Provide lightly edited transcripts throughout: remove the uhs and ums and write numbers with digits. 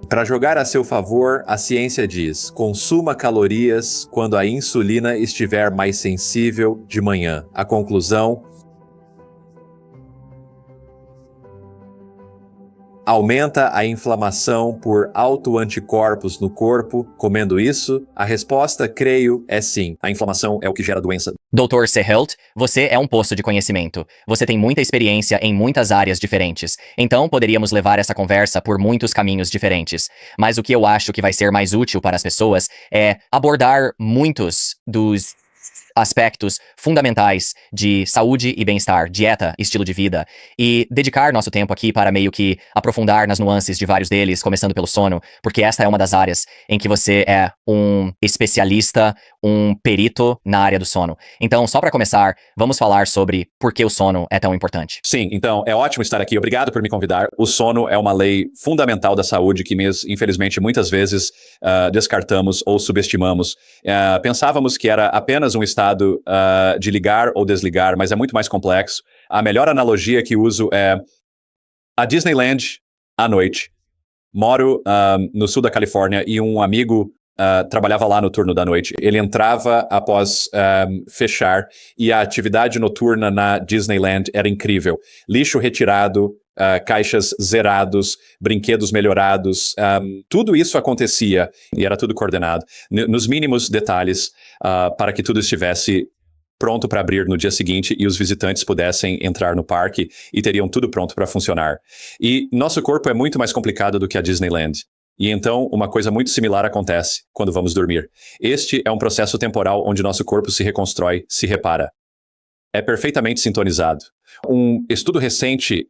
Para jogar a seu favor, a ciência diz: consuma calorias quando a insulina estiver mais sensível de manhã. A conclusão: aumenta a inflamação por autoanticorpos no corpo comendo isso? A resposta, creio, é sim. A inflamação é o que gera a doença. Dr. Sehelt, você é um poço de conhecimento. Você tem muita experiência em muitas áreas diferentes. Então, poderíamos levar essa conversa por muitos caminhos diferentes. Mas o que eu acho que vai ser mais útil para as pessoas é abordar muitos dos aspectos fundamentais de saúde e bem-estar, dieta, estilo de vida, e dedicar nosso tempo aqui para meio que aprofundar nas nuances de vários deles, começando pelo sono, porque esta é uma das áreas em que você é um especialista, um perito na área do sono. Então, só para começar, vamos falar sobre por que o sono é tão importante. Sim, então é ótimo estar aqui. Obrigado por me convidar. O sono é uma lei fundamental da saúde que, infelizmente, muitas vezes descartamos ou subestimamos. Pensávamos que era apenas um estado de ligar ou desligar, mas é muito mais complexo. A melhor analogia que uso é a Disneyland à noite. Moro no sul da Califórnia e um amigo trabalhava lá no turno da noite. Ele entrava após fechar e a atividade noturna na Disneyland era incrível. Lixo retirado, caixas zerados, brinquedos melhorados, tudo isso acontecia e era tudo coordenado nos mínimos detalhes para que tudo estivesse pronto para abrir no dia seguinte e os visitantes pudessem entrar no parque e teriam tudo pronto para funcionar. E nosso corpo é muito mais complicado do que a Disneyland. E então, uma coisa muito similar acontece quando vamos dormir. Este é um processo temporal onde nosso corpo se reconstrói, se repara. É perfeitamente sintonizado. Um estudo recente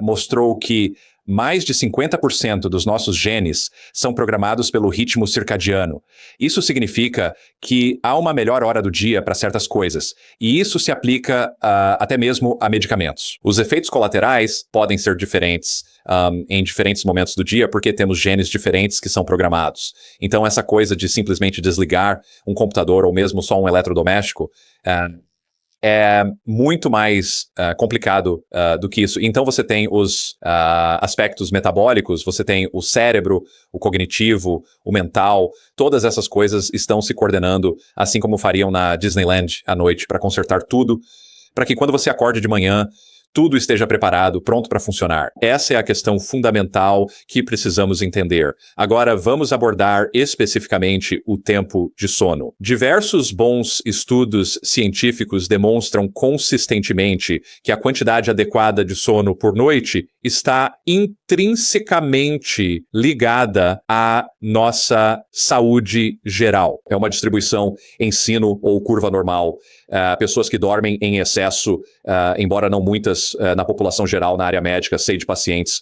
mostrou que mais de 50% dos nossos genes são programados pelo ritmo circadiano. Isso significa que há uma melhor hora do dia para certas coisas, e isso se aplica até mesmo a medicamentos. Os efeitos colaterais podem ser diferentes em diferentes momentos do dia, porque temos genes diferentes que são programados. Então, essa coisa de simplesmente desligar um computador ou mesmo só um eletrodoméstico é muito mais complicado do que isso. Então você tem os aspectos metabólicos, você tem o cérebro, o cognitivo, o mental, todas essas coisas estão se coordenando, assim como fariam na Disneyland à noite, para consertar tudo, para que quando você acorde de manhã, tudo esteja preparado, pronto para funcionar. Essa é a questão fundamental que precisamos entender. Agora, vamos abordar especificamente o tempo de sono. Diversos bons estudos científicos demonstram consistentemente que a quantidade adequada de sono por noite está intrinsecamente ligada à nossa saúde geral. É uma distribuição em sino ou curva normal. Pessoas que dormem em excesso, embora não muitas na população geral, na área médica, sei de pacientes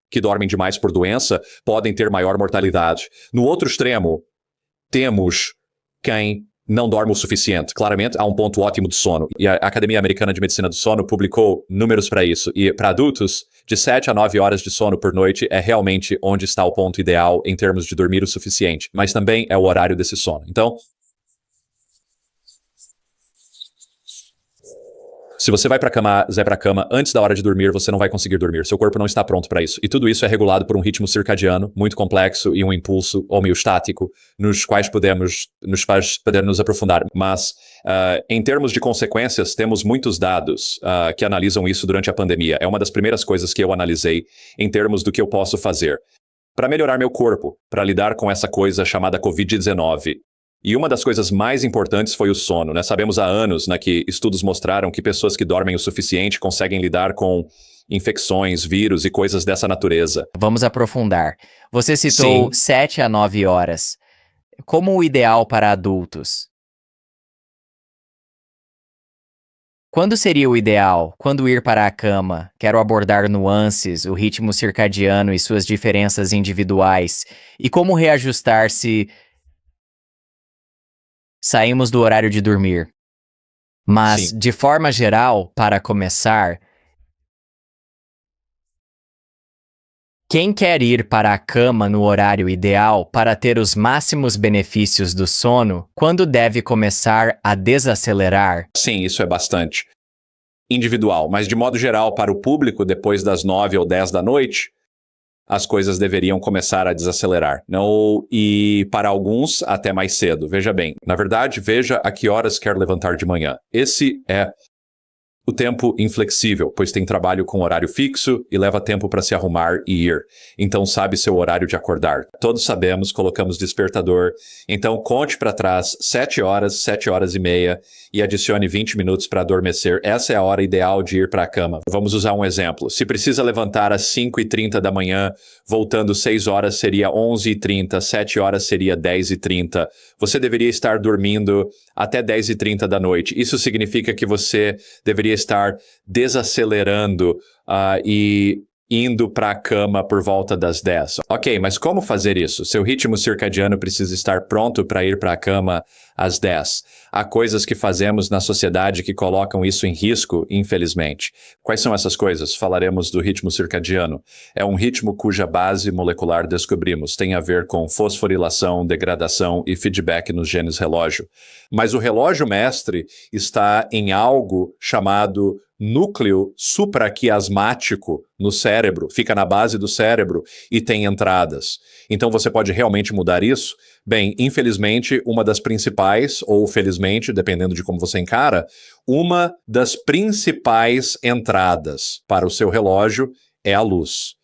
que dormem demais por doença, podem ter maior mortalidade. No outro extremo, temos quem não dorme o suficiente. Claramente, há um ponto ótimo de sono. E a Academia Americana de Medicina do Sono publicou números para isso. E para adultos, de 7 a 9 horas de sono por noite é realmente onde está o ponto ideal em termos de dormir o suficiente. Mas também é o horário desse sono. Então, se você vai para a cama antes da hora de dormir, você não vai conseguir dormir. Seu corpo não está pronto para isso. E tudo isso é regulado por um ritmo circadiano muito complexo e um impulso homeostático nos quais podemos nos aprofundar. Mas, em termos de consequências, temos muitos dados que analisam isso durante a pandemia. É uma das primeiras coisas que eu analisei em termos do que eu posso fazer para melhorar meu corpo, para lidar com essa coisa chamada Covid-19. E uma das coisas mais importantes foi o sono, né? Sabemos há anos, né, que estudos mostraram que pessoas que dormem o suficiente conseguem lidar com infecções, vírus e coisas dessa natureza. Vamos aprofundar. Você citou 7 a 9 horas. Como o ideal para adultos? Quando seria o ideal? Quando ir para a cama? Quero abordar nuances, o ritmo circadiano e suas diferenças individuais. E como reajustar se saímos do horário de dormir. Mas, de forma geral, para começar, quem quer ir para a cama no horário ideal para ter os máximos benefícios do sono, quando deve começar a desacelerar? Sim, isso é bastante individual, mas de modo geral, para o público, depois das 9 ou 10 da noite, as coisas deveriam começar a desacelerar. Não, e para alguns, até mais cedo. Veja bem, na verdade, veja a que horas quer levantar de manhã. Esse é o tempo inflexível, pois tem trabalho com horário fixo e leva tempo para se arrumar e ir. Então sabe seu horário de acordar. Todos sabemos, colocamos despertador. Então conte para trás 7 horas e meia e adicione 20 minutos para adormecer. Essa é a hora ideal de ir para a cama. Vamos usar um exemplo. Se precisa levantar às 5h30 da manhã, voltando 6 horas seria 11h30, 7 horas seria 10h30. Você deveria estar dormindo até 10h30 da noite. Isso significa que você deveria estar desacelerando e indo para a cama por volta das 10. Ok, mas como fazer isso? Seu ritmo circadiano precisa estar pronto para ir para a cama às 10. Há coisas que fazemos na sociedade que colocam isso em risco, infelizmente. Quais são essas coisas? Falaremos do ritmo circadiano. É um ritmo cuja base molecular descobrimos. Tem a ver com fosforilação, degradação e feedback nos genes relógio. Mas o relógio mestre está em algo chamado núcleo supraquiasmático no cérebro, fica na base do cérebro e tem entradas. Então você pode realmente mudar isso? Bem, infelizmente, uma das principais, ou felizmente, dependendo de como você encara, uma das principais entradas para o seu relógio é a luz.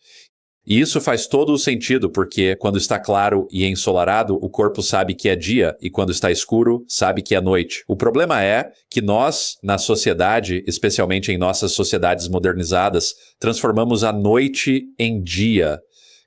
E isso faz todo o sentido, porque quando está claro e ensolarado, o corpo sabe que é dia, e quando está escuro, sabe que é noite. O problema é que nós, na sociedade, especialmente em nossas sociedades modernizadas, transformamos a noite em dia.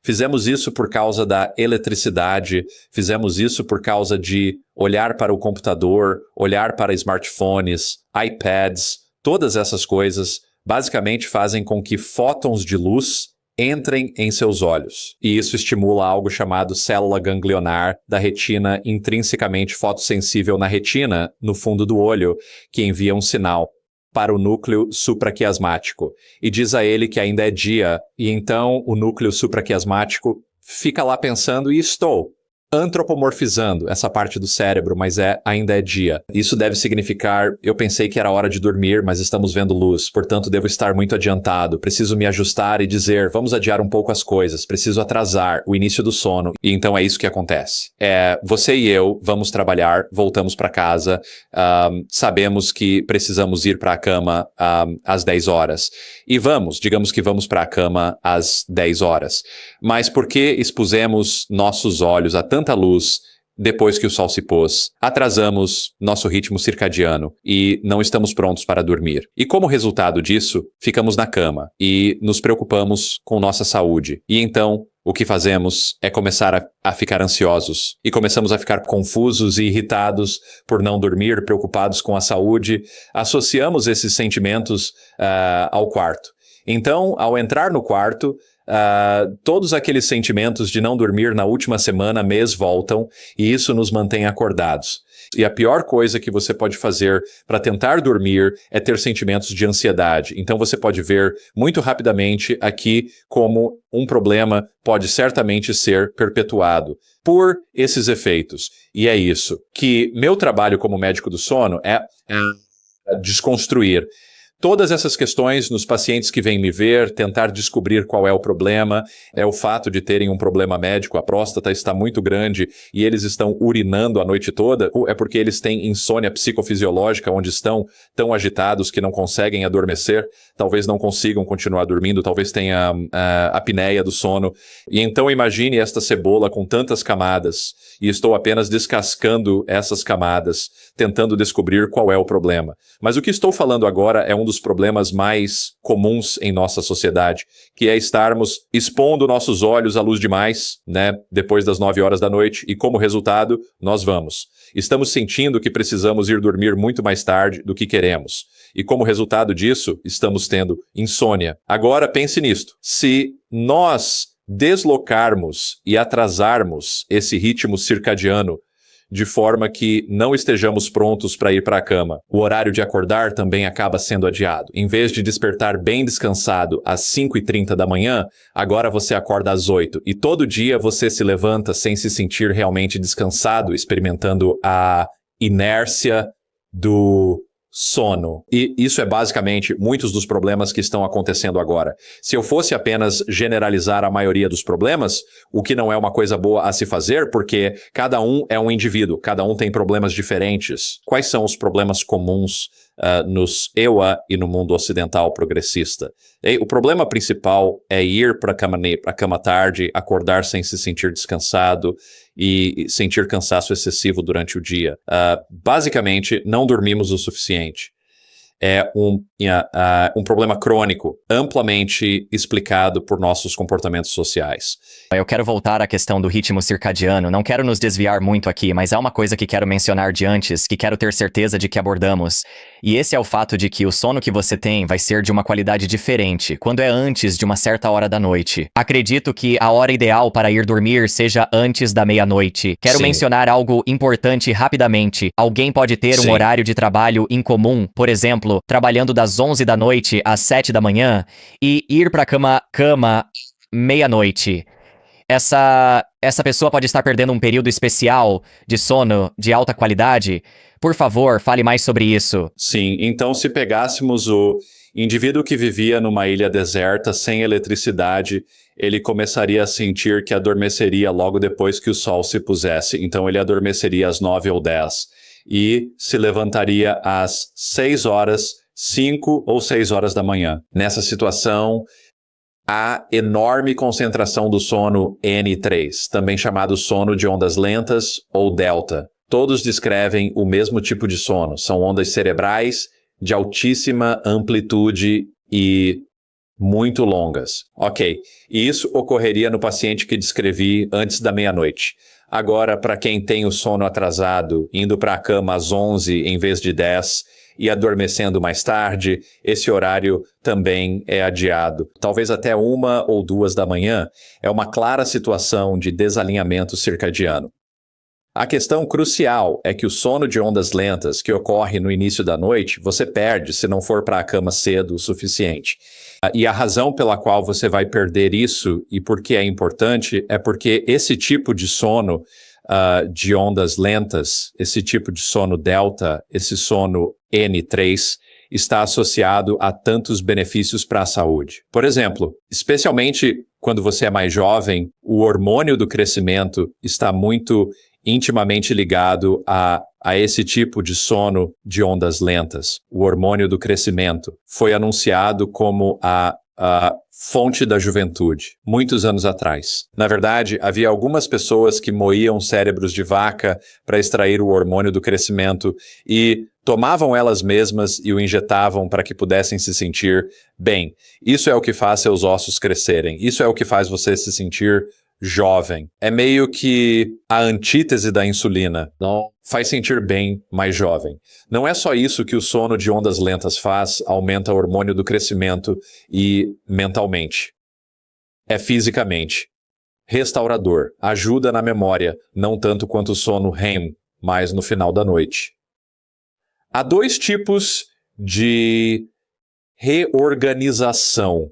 Fizemos isso por causa da eletricidade, fizemos isso por causa de olhar para o computador, olhar para smartphones, iPads, todas essas coisas basicamente fazem com que fótons de luz entrem em seus olhos. E isso estimula algo chamado célula ganglionar da retina intrinsecamente fotossensível na retina, no fundo do olho, que envia um sinal para o núcleo supraquiasmático. E diz a ele que ainda é dia, e então o núcleo supraquiasmático fica lá pensando, e estou antropomorfizando essa parte do cérebro, mas ainda é dia. Isso deve significar, eu pensei que era hora de dormir, mas estamos vendo luz, portanto devo estar muito adiantado, preciso me ajustar e dizer, vamos adiar um pouco as coisas, preciso atrasar o início do sono. E então é isso que acontece. Você e eu vamos trabalhar, voltamos para casa, sabemos que precisamos ir para a cama às 10 horas. E digamos que vamos para a cama às 10 horas. Mas por que expusemos nossos olhos a tanta luz depois que o sol se pôs? Atrasamos nosso ritmo circadiano e não estamos prontos para dormir. E como resultado disso, ficamos na cama e nos preocupamos com nossa saúde. E então, o que fazemos é começar a ficar ansiosos e começamos a ficar confusos e irritados por não dormir, preocupados com a saúde. Associamos esses sentimentos ao quarto. Então, ao entrar no quarto, todos aqueles sentimentos de não dormir na última semana, mês, voltam, e isso nos mantém acordados. E a pior coisa que você pode fazer para tentar dormir é ter sentimentos de ansiedade. Então você pode ver muito rapidamente aqui como um problema pode certamente ser perpetuado por esses efeitos. E é isso que meu trabalho como médico do sono é desconstruir todas essas questões nos pacientes que vêm me ver, tentar descobrir qual é o problema, é o fato de terem um problema médico, a próstata está muito grande e eles estão urinando a noite toda, ou é porque eles têm insônia psicofisiológica, onde estão tão agitados que não conseguem adormecer, talvez não consigam continuar dormindo, talvez tenha a apneia do sono. E então imagine esta cebola com tantas camadas, e estou apenas descascando essas camadas, tentando descobrir qual é o problema. Mas o que estou falando agora é um dos problemas mais comuns em nossa sociedade, que é estarmos expondo nossos olhos à luz demais, depois das 9 horas da noite, e como resultado, nós vamos. Estamos sentindo que precisamos ir dormir muito mais tarde do que queremos. E como resultado disso, estamos tendo insônia. Agora pense nisto. Se nós deslocarmos e atrasarmos esse ritmo circadiano de forma que não estejamos prontos para ir para a cama, o horário de acordar também acaba sendo adiado. Em vez de despertar bem descansado às 5h30 da manhã, agora você acorda às 8h. E todo dia você se levanta sem se sentir realmente descansado, experimentando a inércia do sono. E isso é basicamente muitos dos problemas que estão acontecendo agora. Se eu fosse apenas generalizar a maioria dos problemas, o que não é uma coisa boa a se fazer, porque cada um é um indivíduo, cada um tem problemas diferentes. Quais são os problemas comuns nos EUA e no mundo ocidental progressista? O problema principal é ir para a cama tarde, acordar sem se sentir descansado e sentir cansaço excessivo durante o dia. Basicamente, não dormimos o suficiente. É um problema crônico, amplamente explicado por nossos comportamentos sociais. Eu quero voltar à questão do ritmo circadiano, não quero nos desviar muito aqui, mas há uma coisa que quero mencionar de antes, que quero ter certeza de que abordamos. E esse é o fato de que o sono que você tem vai ser de uma qualidade diferente, quando é antes de uma certa hora da noite. Acredito que a hora ideal para ir dormir seja antes da meia-noite. Quero mencionar algo importante rapidamente. Alguém pode ter um horário de trabalho incomum, por exemplo, trabalhando das 11 da noite às 7 da manhã, e ir para cama meia-noite. Essa pessoa pode estar perdendo um período especial de sono de alta qualidade. Por favor, fale mais sobre isso. Sim, então se pegássemos o indivíduo que vivia numa ilha deserta, sem eletricidade, ele começaria a sentir que adormeceria logo depois que o sol se pusesse. Então ele adormeceria às 9 ou 10 e se levantaria às 6 horas, 5 ou 6 horas da manhã. Nessa situação, há enorme concentração do sono N3, também chamado sono de ondas lentas ou delta. Todos descrevem o mesmo tipo de sono. São ondas cerebrais de altíssima amplitude e muito longas. Ok, e isso ocorreria no paciente que descrevi antes da meia-noite. Agora, para quem tem o sono atrasado, indo para a cama às 11 em vez de 10 e adormecendo mais tarde, esse horário também é adiado. Talvez até 1 ou 2 da manhã, é uma clara situação de desalinhamento circadiano. A questão crucial é que o sono de ondas lentas que ocorre no início da noite, você perde se não for para a cama cedo o suficiente. E a razão pela qual você vai perder isso e por que é importante é porque esse tipo de sono de ondas lentas, esse tipo de sono delta, esse sono N3, está associado a tantos benefícios para a saúde. Por exemplo, especialmente quando você é mais jovem, o hormônio do crescimento está muito intimamente ligado a esse tipo de sono de ondas lentas. O hormônio do crescimento foi anunciado como a fonte da juventude, muitos anos atrás. Na verdade, havia algumas pessoas que moíam cérebros de vaca para extrair o hormônio do crescimento e tomavam elas mesmas e o injetavam para que pudessem se sentir bem. Isso é o que faz seus ossos crescerem. Isso é o que faz você se sentir jovem. É meio que a antítese da insulina. Não faz sentir bem mais jovem. Não é só isso que o sono de ondas lentas faz, aumenta o hormônio do crescimento e mentalmente. É fisicamente. Restaurador. Ajuda na memória, não tanto quanto o sono REM, mas no final da noite. Há 2 tipos de reorganização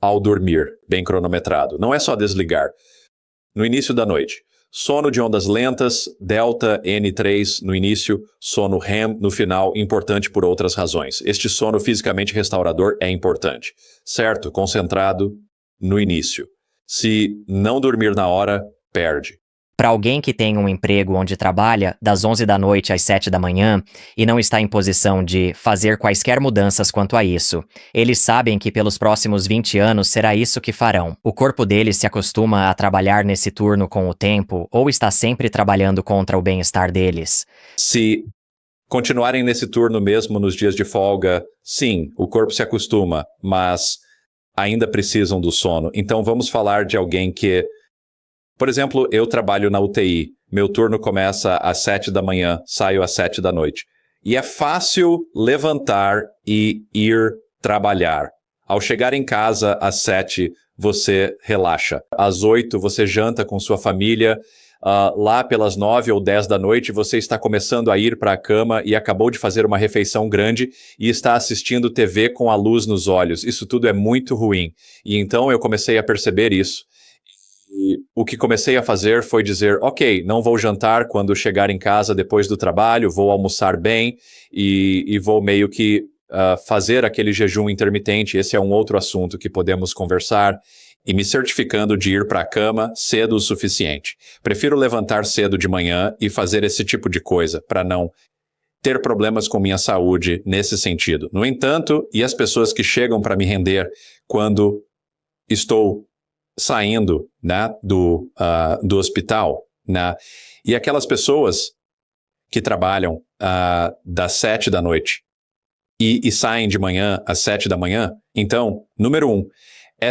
ao dormir, bem cronometrado. Não é só desligar. No início da noite, sono de ondas lentas, delta, N3 no início, sono REM no final, importante por outras razões. Este sono fisicamente restaurador é importante, certo? Concentrado no início. Se não dormir na hora, perde. Para alguém que tem um emprego onde trabalha das 11 da noite às 7 da manhã e não está em posição de fazer quaisquer mudanças quanto a isso, eles sabem que pelos próximos 20 anos será isso que farão. O corpo deles se acostuma a trabalhar nesse turno com o tempo ou está sempre trabalhando contra o bem-estar deles? Se continuarem nesse turno mesmo nos dias de folga, sim, o corpo se acostuma, mas ainda precisam do sono. Então vamos falar de alguém que... Por exemplo, eu trabalho na UTI. Meu turno começa às 7 da manhã, saio às 7 da noite. E é fácil levantar e ir trabalhar. Ao chegar em casa às 7, você relaxa. Às 8, você janta com sua família. Lá pelas 9 ou 10 da noite, você está começando a ir para a cama e acabou de fazer uma refeição grande e está assistindo TV com a luz nos olhos. Isso tudo é muito ruim. E então eu comecei a perceber isso. E o que comecei a fazer foi dizer, ok, não vou jantar quando chegar em casa depois do trabalho, vou almoçar bem e vou meio que fazer aquele jejum intermitente. Esse é um outro assunto que podemos conversar. E me certificando de ir para a cama cedo o suficiente. Prefiro levantar cedo de manhã e fazer esse tipo de coisa, para não ter problemas com minha saúde nesse sentido. No entanto, e as pessoas que chegam para me render quando estou saindo, né, do hospital, né, e aquelas pessoas que trabalham das 7 da noite e saem de manhã às 7 da manhã, então, número 1,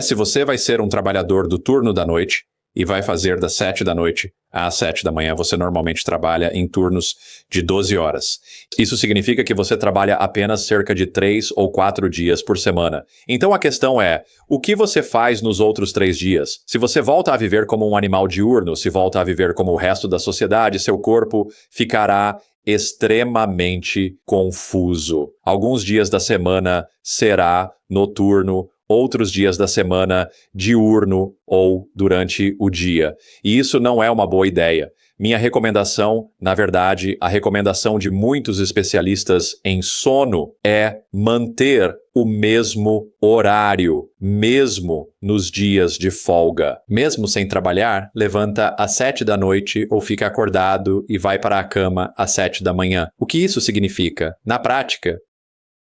se você vai ser um trabalhador do turno da noite e vai fazer das 7 da noite às 7 da manhã, você normalmente trabalha em turnos de 12 horas. Isso significa que você trabalha apenas cerca de 3 ou 4 dias por semana. Então a questão é, o que você faz nos outros 3 dias? Se você volta a viver como um animal diurno, se volta a viver como o resto da sociedade, seu corpo ficará extremamente confuso. Alguns dias da semana será noturno, outros dias da semana diurno ou durante o dia. E isso não é uma boa ideia. Minha recomendação, na verdade, a recomendação de muitos especialistas em sono é manter o mesmo horário, mesmo nos dias de folga. Mesmo sem trabalhar, levanta às 7 da noite ou fica acordado e vai para a cama às 7 da manhã. O que isso significa? Na prática,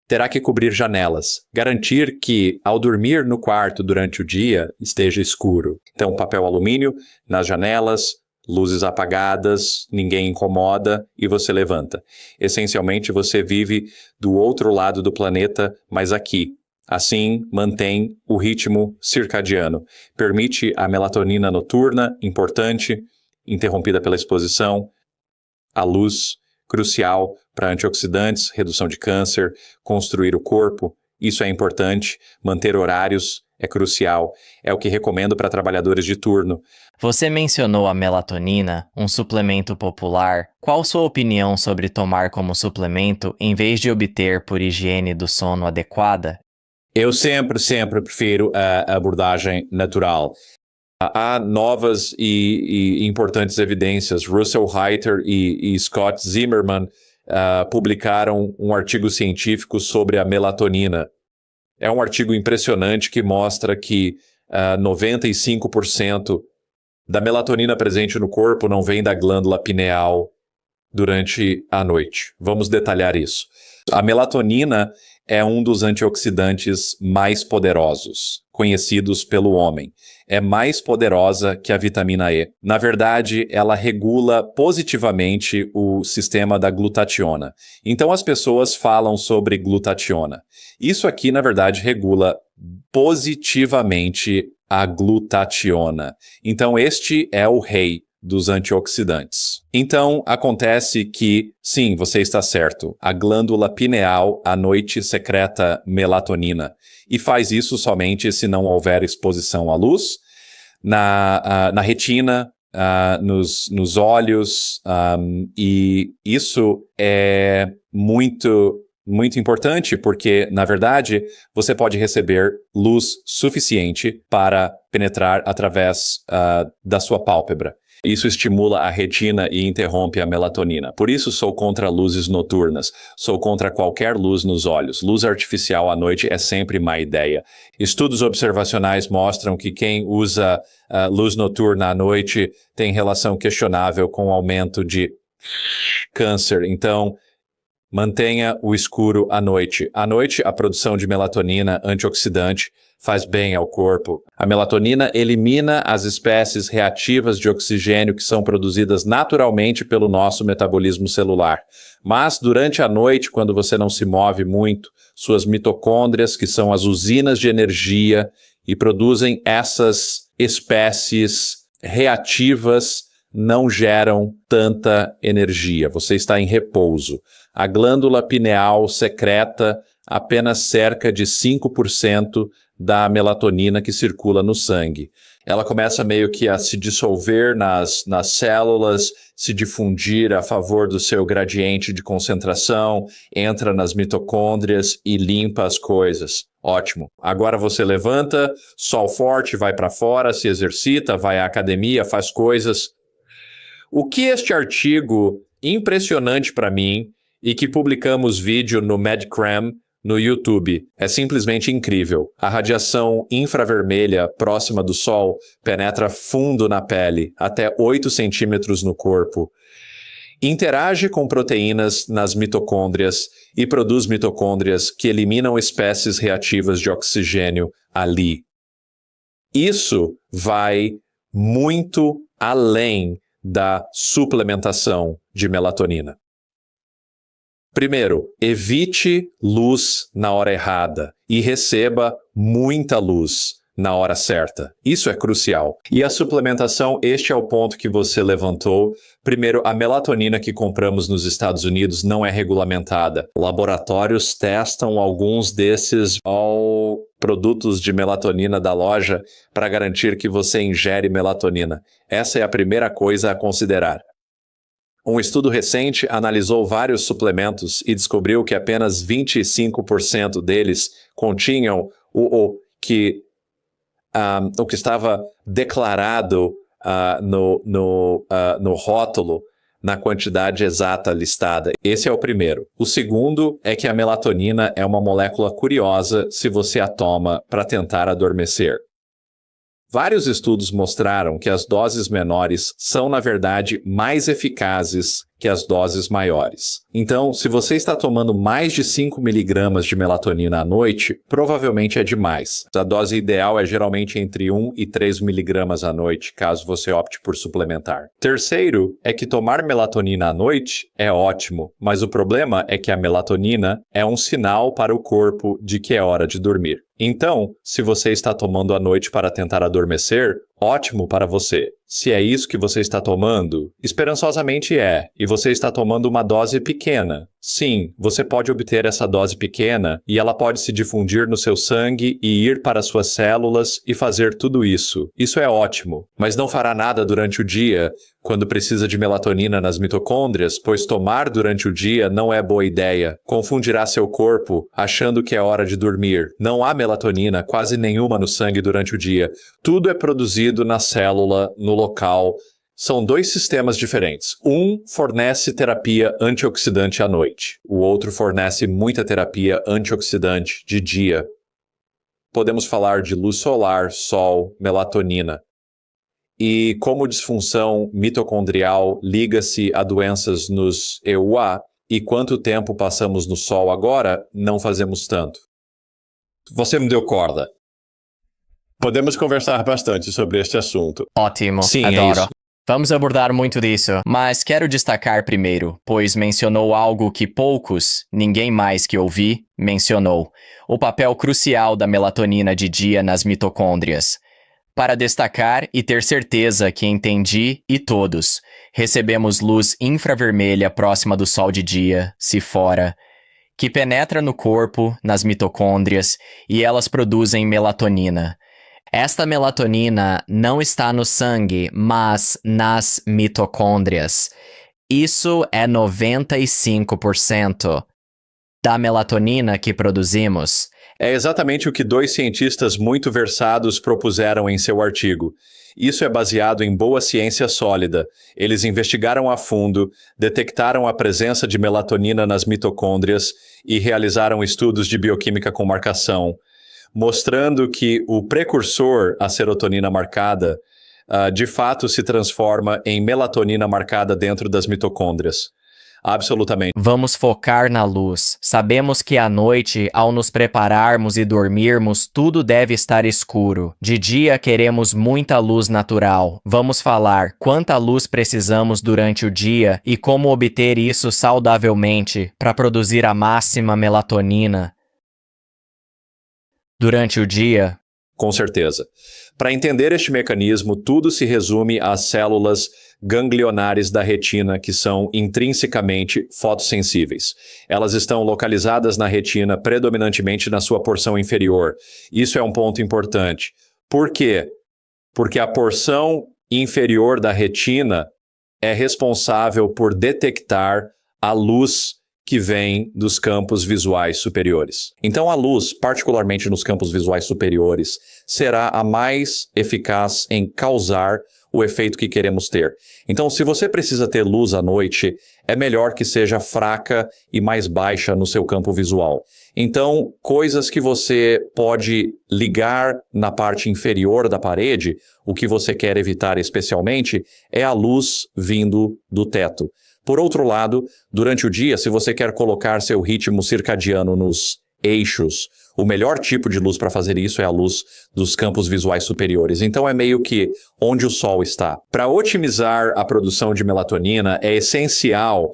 terá que cobrir janelas, garantir que, ao dormir no quarto durante o dia, esteja escuro. Então, papel alumínio nas janelas, luzes apagadas, ninguém incomoda e você levanta. Essencialmente, você vive do outro lado do planeta, mas aqui. Assim, mantém o ritmo circadiano. Permite a melatonina noturna, importante, interrompida pela exposição, a luz, crucial para antioxidantes, redução de câncer, construir o corpo. Isso é importante. Manter horários é crucial. É o que recomendo para trabalhadores de turno. Você mencionou a melatonina, um suplemento popular. Qual sua opinião sobre tomar como suplemento em vez de obter por higiene do sono adequada? Eu sempre prefiro a abordagem natural. Há novas e importantes evidências. Russell Heiter e Scott Zimmerman publicaram um artigo científico sobre a melatonina. É um artigo impressionante que mostra que 95% da melatonina presente no corpo não vem da glândula pineal durante a noite. Vamos detalhar isso. A melatonina é um dos antioxidantes mais poderosos, conhecidos pelo homem. É mais poderosa que a vitamina E. Na verdade, ela regula positivamente o sistema da glutationa. Então, as pessoas falam sobre glutationa. Isso aqui, na verdade, regula positivamente a glutationa. Então, este é o rei dos antioxidantes. Então, acontece que, sim, você está certo, a glândula pineal à noite secreta melatonina e faz isso somente se não houver exposição à luz, na retina, nos olhos, e isso é muito importante porque, na verdade, você pode receber luz suficiente para penetrar através da sua pálpebra. Isso estimula a retina e interrompe a melatonina. Por isso sou contra luzes noturnas. Sou contra qualquer luz nos olhos. Luz artificial à noite é sempre má ideia. Estudos observacionais mostram que quem usa luz noturna à noite tem relação questionável com o aumento de câncer. Então, mantenha o escuro à noite. À noite, a produção de melatonina antioxidante faz bem ao corpo. A melatonina elimina as espécies reativas de oxigênio que são produzidas naturalmente pelo nosso metabolismo celular. Mas durante a noite, quando você não se move muito, suas mitocôndrias, que são as usinas de energia e produzem essas espécies reativas, não geram tanta energia. Você está em repouso. A glândula pineal secreta apenas cerca de 5% da melatonina que circula no sangue. Ela começa meio que a se dissolver nas células, se difundir a favor do seu gradiente de concentração, entra nas mitocôndrias e limpa as coisas. Ótimo. Agora você levanta, sol forte, vai para fora, se exercita, vai à academia, faz coisas. O que este artigo impressionante para mim e que publicamos vídeo no MedCram no YouTube é simplesmente incrível. A radiação infravermelha próxima do sol penetra fundo na pele, até 8 centímetros no corpo. Interage com proteínas nas mitocôndrias e produz mitocôndrias que eliminam espécies reativas de oxigênio ali. Isso vai muito além da suplementação de melatonina. Primeiro, evite luz na hora errada e receba muita luz na hora certa. Isso é crucial. E a suplementação, este é o ponto que você levantou. Primeiro, a melatonina que compramos nos Estados Unidos não é regulamentada. Laboratórios testam alguns desses produtos de melatonina da loja para garantir que você ingere melatonina. Essa é a primeira coisa a considerar. Um estudo recente analisou vários suplementos e descobriu que apenas 25% deles continham o que estava declarado no rótulo na quantidade exata listada. Esse é o primeiro. O segundo é que a melatonina é uma molécula curiosa se você a toma para tentar adormecer. Vários estudos mostraram que as doses menores são, na verdade, mais eficazes que as doses maiores. Então, se você está tomando mais de 5 miligramas de melatonina à noite, provavelmente é demais. A dose ideal é geralmente entre 1 e 3 miligramas à noite, caso você opte por suplementar. Terceiro, é que tomar melatonina à noite é ótimo, mas o problema é que a melatonina é um sinal para o corpo de que é hora de dormir. Então, se você está tomando à noite para tentar adormecer, ótimo para você. Se é isso que você está tomando, esperançosamente é, e você está tomando uma dose pequena. Sim, você pode obter essa dose pequena e ela pode se difundir no seu sangue e ir para suas células e fazer tudo isso. Isso é ótimo, mas não fará nada durante o dia quando precisa de melatonina nas mitocôndrias, pois tomar durante o dia não é boa ideia. Confundirá seu corpo achando que é hora de dormir. Não há melatonina quase nenhuma no sangue durante o dia. Tudo é produzido na célula, no local. São dois sistemas diferentes. Um fornece terapia antioxidante à noite. O outro fornece muita terapia antioxidante de dia. Podemos falar de luz solar, sol, melatonina. E como disfunção mitocondrial liga-se a doenças nos EUA, e quanto tempo passamos no sol agora, não fazemos tanto. Você me deu corda. Podemos conversar bastante sobre este assunto. Ótimo, Sim, adoro. é isso. Vamos abordar muito disso, mas quero destacar primeiro, pois mencionou algo que poucos, ninguém mais que ouvi, mencionou: o papel crucial da melatonina de dia nas mitocôndrias. Para destacar e ter certeza que entendi e todos, recebemos luz infravermelha próxima do sol de dia, se fora, que penetra no corpo, nas mitocôndrias, e elas produzem melatonina. Esta melatonina não está no sangue, mas nas mitocôndrias. Isso é 95% da melatonina que produzimos. É exatamente o que dois cientistas muito versados propuseram em seu artigo. Isso é baseado em boa ciência sólida. Eles investigaram a fundo, detectaram a presença de melatonina nas mitocôndrias e realizaram estudos de bioquímica com marcação, mostrando que o precursor, a serotonina marcada, de fato se transforma em melatonina marcada dentro das mitocôndrias. Absolutamente. Vamos focar na luz. Sabemos que à noite, ao nos prepararmos e dormirmos, tudo deve estar escuro. De dia queremos muita luz natural. Vamos falar quanta luz precisamos durante o dia e como obter isso saudavelmente para produzir a máxima melatonina durante o dia. Com certeza. Para entender este mecanismo, tudo se resume às células ganglionares da retina, que são intrinsecamente fotossensíveis. Elas estão localizadas na retina, predominantemente na sua porção inferior. Isso é um ponto importante. Por quê? Porque a porção inferior da retina é responsável por detectar a luz que vem dos campos visuais superiores. Então, a luz, particularmente nos campos visuais superiores, será a mais eficaz em causar o efeito que queremos ter. Então, se você precisa ter luz à noite, é melhor que seja fraca e mais baixa no seu campo visual. Então, coisas que você pode ligar na parte inferior da parede, o que você quer evitar especialmente, é a luz vindo do teto. Por outro lado, durante o dia, se você quer colocar seu ritmo circadiano nos eixos, o melhor tipo de luz para fazer isso é a luz dos campos visuais superiores. Então é meio que onde o sol está. Para otimizar a produção de melatonina, é essencial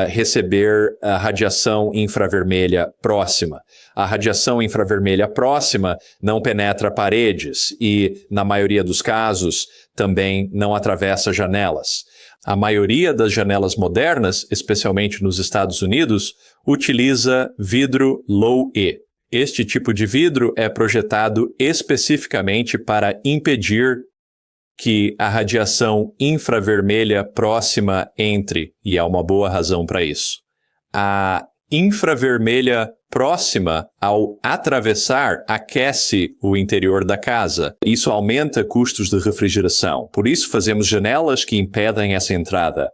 receber a radiação infravermelha próxima. A radiação infravermelha próxima não penetra paredes e, na maioria dos casos, também não atravessa janelas. A maioria das janelas modernas, especialmente nos Estados Unidos, utiliza vidro Low-E. Este tipo de vidro é projetado especificamente para impedir que a radiação infravermelha próxima entre, e há uma boa razão para isso. A infravermelha próxima, ao atravessar, aquece o interior da casa. Isso aumenta custos de refrigeração. Por isso, fazemos janelas que impedem essa entrada.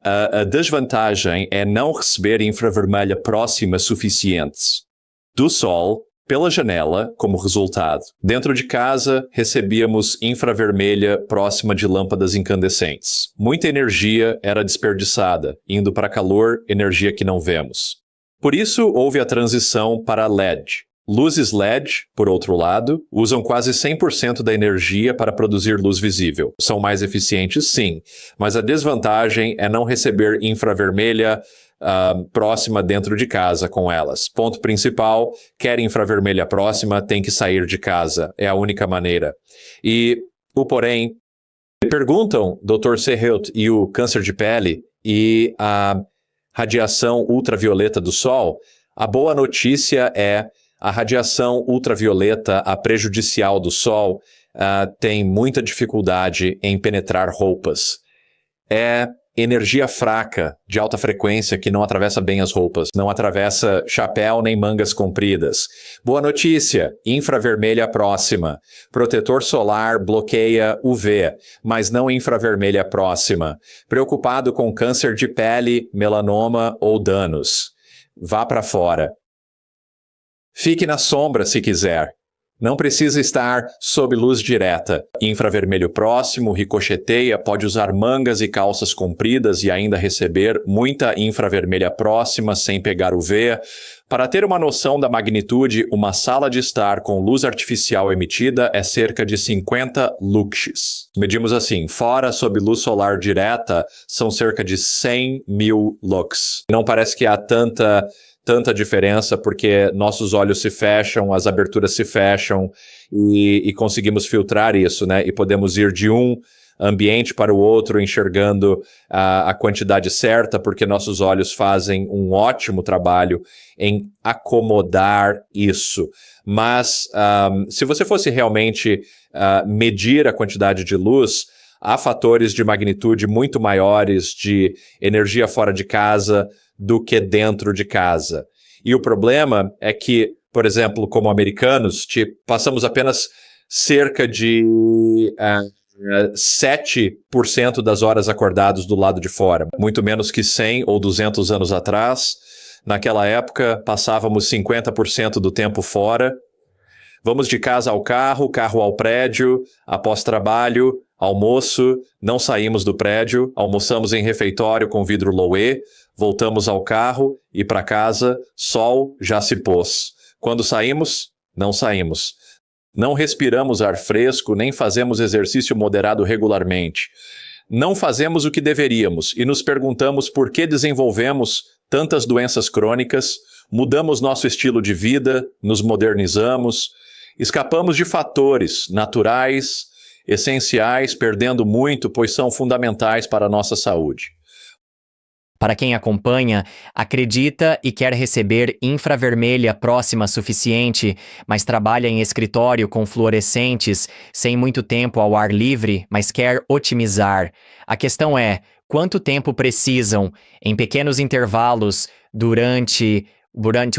A desvantagem é não receber infravermelha próxima suficientes do sol pela janela como resultado. Dentro de casa, recebíamos infravermelha próxima de lâmpadas incandescentes. Muita energia era desperdiçada, indo para calor, energia que não vemos. Por isso, houve a transição para LED. Luzes LED, por outro lado, usam quase 100% da energia para produzir luz visível. São mais eficientes, sim, mas a desvantagem é não receber infravermelha próxima dentro de casa com elas. Ponto principal, quer infravermelha próxima, tem que sair de casa. É a única maneira. E o porém, perguntam, Dr. Sehelt, e o câncer de pele e a radiação ultravioleta do sol, a boa notícia é a radiação ultravioleta, a prejudicial do sol, tem muita dificuldade em penetrar roupas. É energia fraca, de alta frequência, que não atravessa bem as roupas, não atravessa chapéu nem mangas compridas. Boa notícia, infravermelha próxima. Protetor solar bloqueia UV, mas não infravermelha próxima. Preocupado com câncer de pele, melanoma ou danos. Vá para fora. Fique na sombra se quiser. Não precisa estar sob luz direta. Infravermelho próximo, ricocheteia, pode usar mangas e calças compridas e ainda receber muita infravermelha próxima sem pegar UV. Para ter uma noção da magnitude, uma sala de estar com luz artificial emitida é cerca de 50 luxes. Medimos assim, fora sob luz solar direta, são cerca de 100 mil lux. Não parece que há tanta diferença, porque nossos olhos se fecham, as aberturas se fecham e conseguimos filtrar isso, né? E podemos ir de um ambiente para o outro enxergando a quantidade certa, porque nossos olhos fazem um ótimo trabalho em acomodar isso. Mas se você fosse realmente medir a quantidade de luz, há fatores de magnitude muito maiores de energia fora de casa do que dentro de casa. E o problema é que, por exemplo, como americanos, passamos apenas cerca de 7% das horas acordados do lado de fora. Muito menos que 100 ou 200 anos atrás. Naquela época, passávamos 50% do tempo fora. Vamos de casa ao carro, carro ao prédio, após trabalho, almoço, não saímos do prédio, almoçamos em refeitório com vidro Low-E, voltamos ao carro e para casa, sol já se pôs. Quando saímos, não saímos. Não respiramos ar fresco, nem fazemos exercício moderado regularmente. Não fazemos o que deveríamos e nos perguntamos por que desenvolvemos tantas doenças crônicas, mudamos nosso estilo de vida, nos modernizamos, escapamos de fatores naturais, essenciais, perdendo muito, pois são fundamentais para a nossa saúde. Para quem acompanha, acredita e quer receber infravermelha próxima suficiente, mas trabalha em escritório com fluorescentes, sem muito tempo ao ar livre, mas quer otimizar. A questão é, quanto tempo precisam em pequenos intervalos durante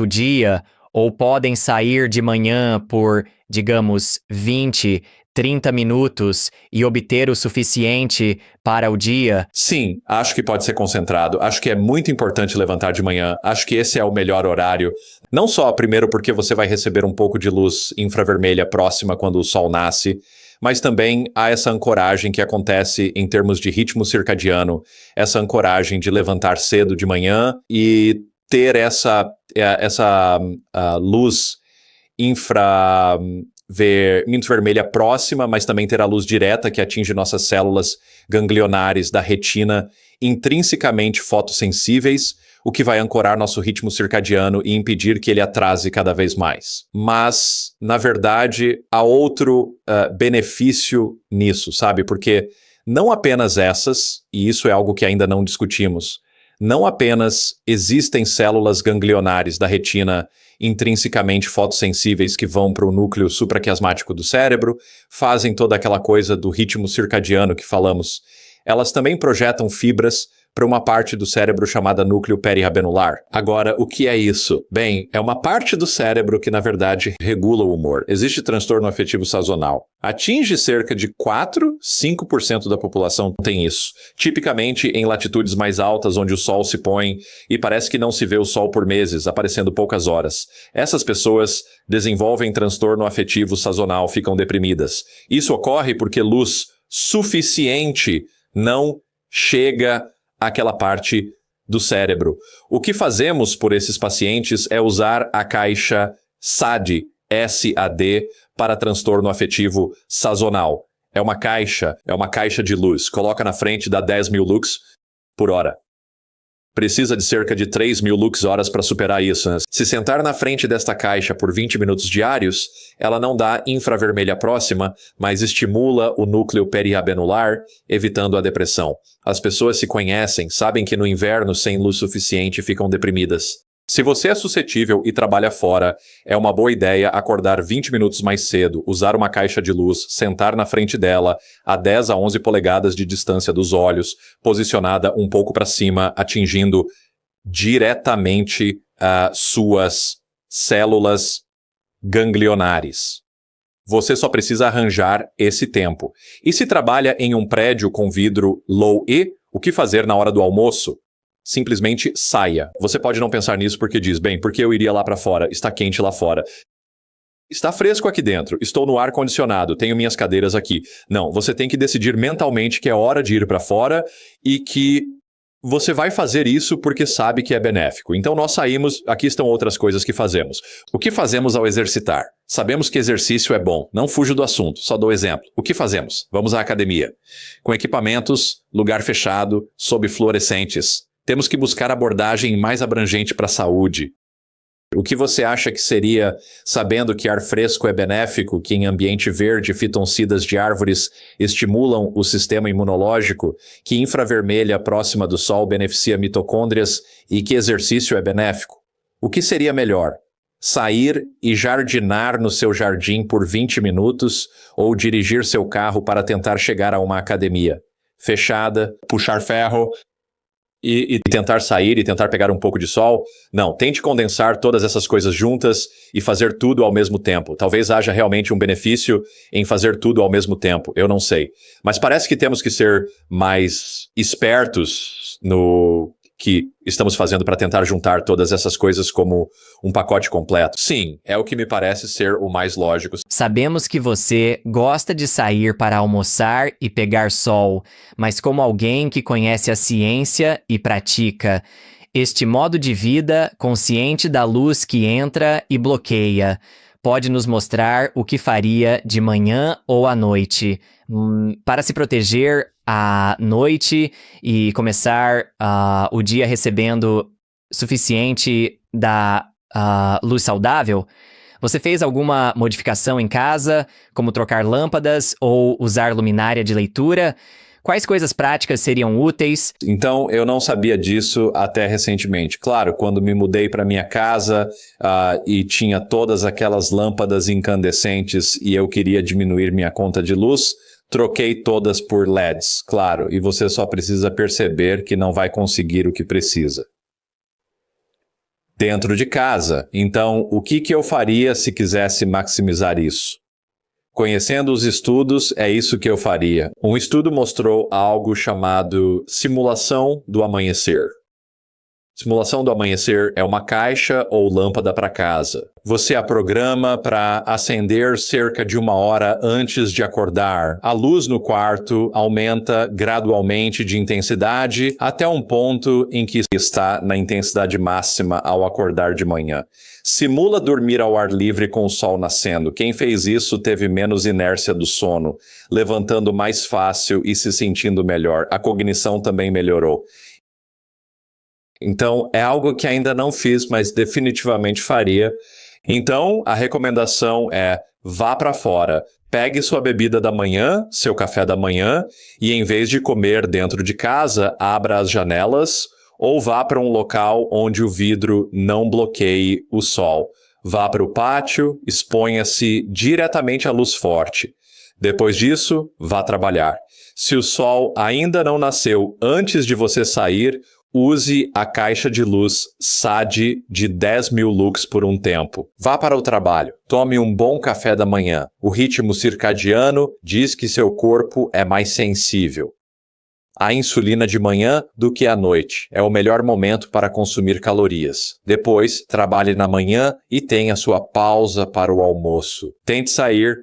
o dia, ou podem sair de manhã por, digamos, 20, 30 minutos e obter o suficiente para o dia? Sim, acho que pode ser concentrado. Acho que é muito importante levantar de manhã. Acho que esse é o melhor horário. Não só, primeiro, porque você vai receber um pouco de luz infravermelha próxima quando o sol nasce, mas também há essa ancoragem que acontece em termos de ritmo circadiano, essa ancoragem de levantar cedo de manhã e ter essa luz infravermelha próxima, mas também ter a luz direta que atinge nossas células ganglionares da retina intrinsecamente fotossensíveis, o que vai ancorar nosso ritmo circadiano e impedir que ele atrase cada vez mais. Mas, na verdade, há outro benefício nisso, sabe? Porque não apenas essas, e isso é algo que ainda não discutimos, não apenas existem células ganglionares da retina intrinsecamente fotossensíveis que vão para o núcleo supraquiasmático do cérebro, fazem toda aquela coisa do ritmo circadiano que falamos. Elas também projetam fibras para uma parte do cérebro chamada núcleo periabenular. Agora, o que é isso? Bem, é uma parte do cérebro que, na verdade, regula o humor. Existe transtorno afetivo sazonal. Atinge cerca de 4-5% da população tem isso. Tipicamente em latitudes mais altas, onde o sol se põe e parece que não se vê o sol por meses, aparecendo poucas horas. Essas pessoas desenvolvem transtorno afetivo sazonal, ficam deprimidas. Isso ocorre porque luz suficiente não chega àquela parte do cérebro. O que fazemos por esses pacientes é usar a caixa SAD, SAD, para transtorno afetivo sazonal. É uma caixa de luz. Coloca na frente, dá 10 mil lux por hora. Precisa de cerca de 3 mil lux horas para superar isso, né? Se sentar na frente desta caixa por 20 minutos diários, ela não dá infravermelha próxima, mas estimula o núcleo periabenular, evitando a depressão. As pessoas se conhecem, sabem que no inverno, sem luz suficiente, ficam deprimidas. Se você é suscetível e trabalha fora, é uma boa ideia acordar 20 minutos mais cedo, usar uma caixa de luz, sentar na frente dela, a 10 a 11 polegadas de distância dos olhos, posicionada um pouco para cima, atingindo diretamente suas células ganglionares. Você só precisa arranjar esse tempo. E se trabalha em um prédio com vidro low-E, o que fazer na hora do almoço? Simplesmente saia. Você pode não pensar nisso porque diz, bem, porque eu iria lá para fora? Está quente lá fora. Está fresco aqui dentro. Estou no ar-condicionado. Tenho minhas cadeiras aqui. Não, você tem que decidir mentalmente que é hora de ir para fora e que você vai fazer isso porque sabe que é benéfico. Então nós saímos, aqui estão outras coisas que fazemos. O que fazemos ao exercitar? Sabemos que exercício é bom. Não fujo do assunto, só dou exemplo. O que fazemos? Vamos à academia. Com equipamentos, lugar fechado, sob fluorescentes. Temos que buscar abordagem mais abrangente para a saúde. O que você acha que seria, sabendo que ar fresco é benéfico, que em ambiente verde fitoncidas de árvores estimulam o sistema imunológico, que infravermelha próxima do sol beneficia mitocôndrias e que exercício é benéfico? O que seria melhor? Sair e jardinar no seu jardim por 20 minutos ou dirigir seu carro para tentar chegar a uma academia fechada, puxar ferro, e tentar sair e tentar pegar um pouco de sol? Não, tente condensar todas essas coisas juntas e fazer tudo ao mesmo tempo. Talvez haja realmente um benefício em fazer tudo ao mesmo tempo, eu não sei. Mas parece que temos que ser mais espertos no que estamos fazendo para tentar juntar todas essas coisas como um pacote completo. Sim, é o que me parece ser o mais lógico. Sabemos que você gosta de sair para almoçar e pegar sol, mas como alguém que conhece a ciência e pratica este modo de vida consciente da luz que entra e bloqueia, pode nos mostrar o que faria de manhã ou à noite para se proteger à noite e começar o dia recebendo suficiente da luz saudável? Você fez alguma modificação em casa, como trocar lâmpadas ou usar luminária de leitura? Quais coisas práticas seriam úteis? Então, eu não sabia disso até recentemente. Claro, quando me mudei para minha casa e tinha todas aquelas lâmpadas incandescentes e eu queria diminuir minha conta de luz, troquei todas por LEDs, claro, e você só precisa perceber que não vai conseguir o que precisa. Dentro de casa, então, o que eu faria se quisesse maximizar isso? Conhecendo os estudos, é isso que eu faria. Um estudo mostrou algo chamado simulação do amanhecer. Simulação do amanhecer é uma caixa ou lâmpada para casa. Você a programa para acender cerca de 1 hora antes de acordar. A luz no quarto aumenta gradualmente de intensidade até um ponto em que está na intensidade máxima ao acordar de manhã. Simula dormir ao ar livre com o sol nascendo. Quem fez isso teve menos inércia do sono, levantando mais fácil e se sentindo melhor. A cognição também melhorou. Então, é algo que ainda não fiz, mas definitivamente faria. Então, a recomendação é: vá para fora, pegue sua bebida da manhã, seu café da manhã, e em vez de comer dentro de casa, abra as janelas ou vá para um local onde o vidro não bloqueie o sol. Vá para o pátio, exponha-se diretamente à luz forte. Depois disso, vá trabalhar. Se o sol ainda não nasceu antes de você sair, use a caixa de luz SAD de 10.000 lux por um tempo. Vá para o trabalho. Tome um bom café da manhã. O ritmo circadiano diz que seu corpo é mais sensível à insulina de manhã do que à noite. É o melhor momento para consumir calorias. Depois, trabalhe na manhã e tenha sua pausa para o almoço. Tente sair.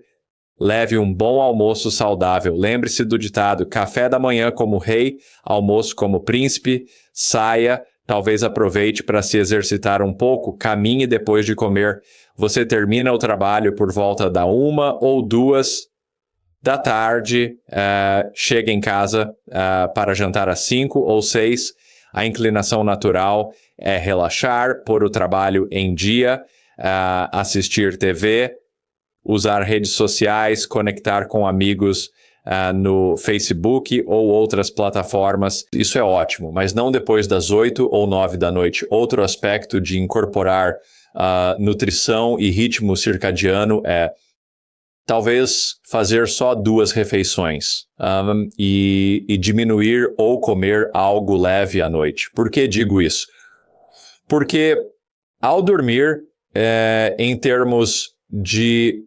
Leve um bom almoço saudável. Lembre-se do ditado: café da manhã como rei, almoço como príncipe. Saia, talvez aproveite para se exercitar um pouco, caminhe depois de comer. Você termina o trabalho por volta da 1 ou 2 da tarde, chega em casa para jantar às 5 ou 6. A inclinação natural é relaxar, pôr o trabalho em dia, assistir TV, usar redes sociais, conectar com amigos no Facebook ou outras plataformas. Isso é ótimo, mas não depois das 8 ou 9 da noite. Outro aspecto de incorporar nutrição e ritmo circadiano é talvez fazer só 2 refeições e diminuir ou comer algo leve à noite. Por que digo isso? Porque ao dormir, em termos de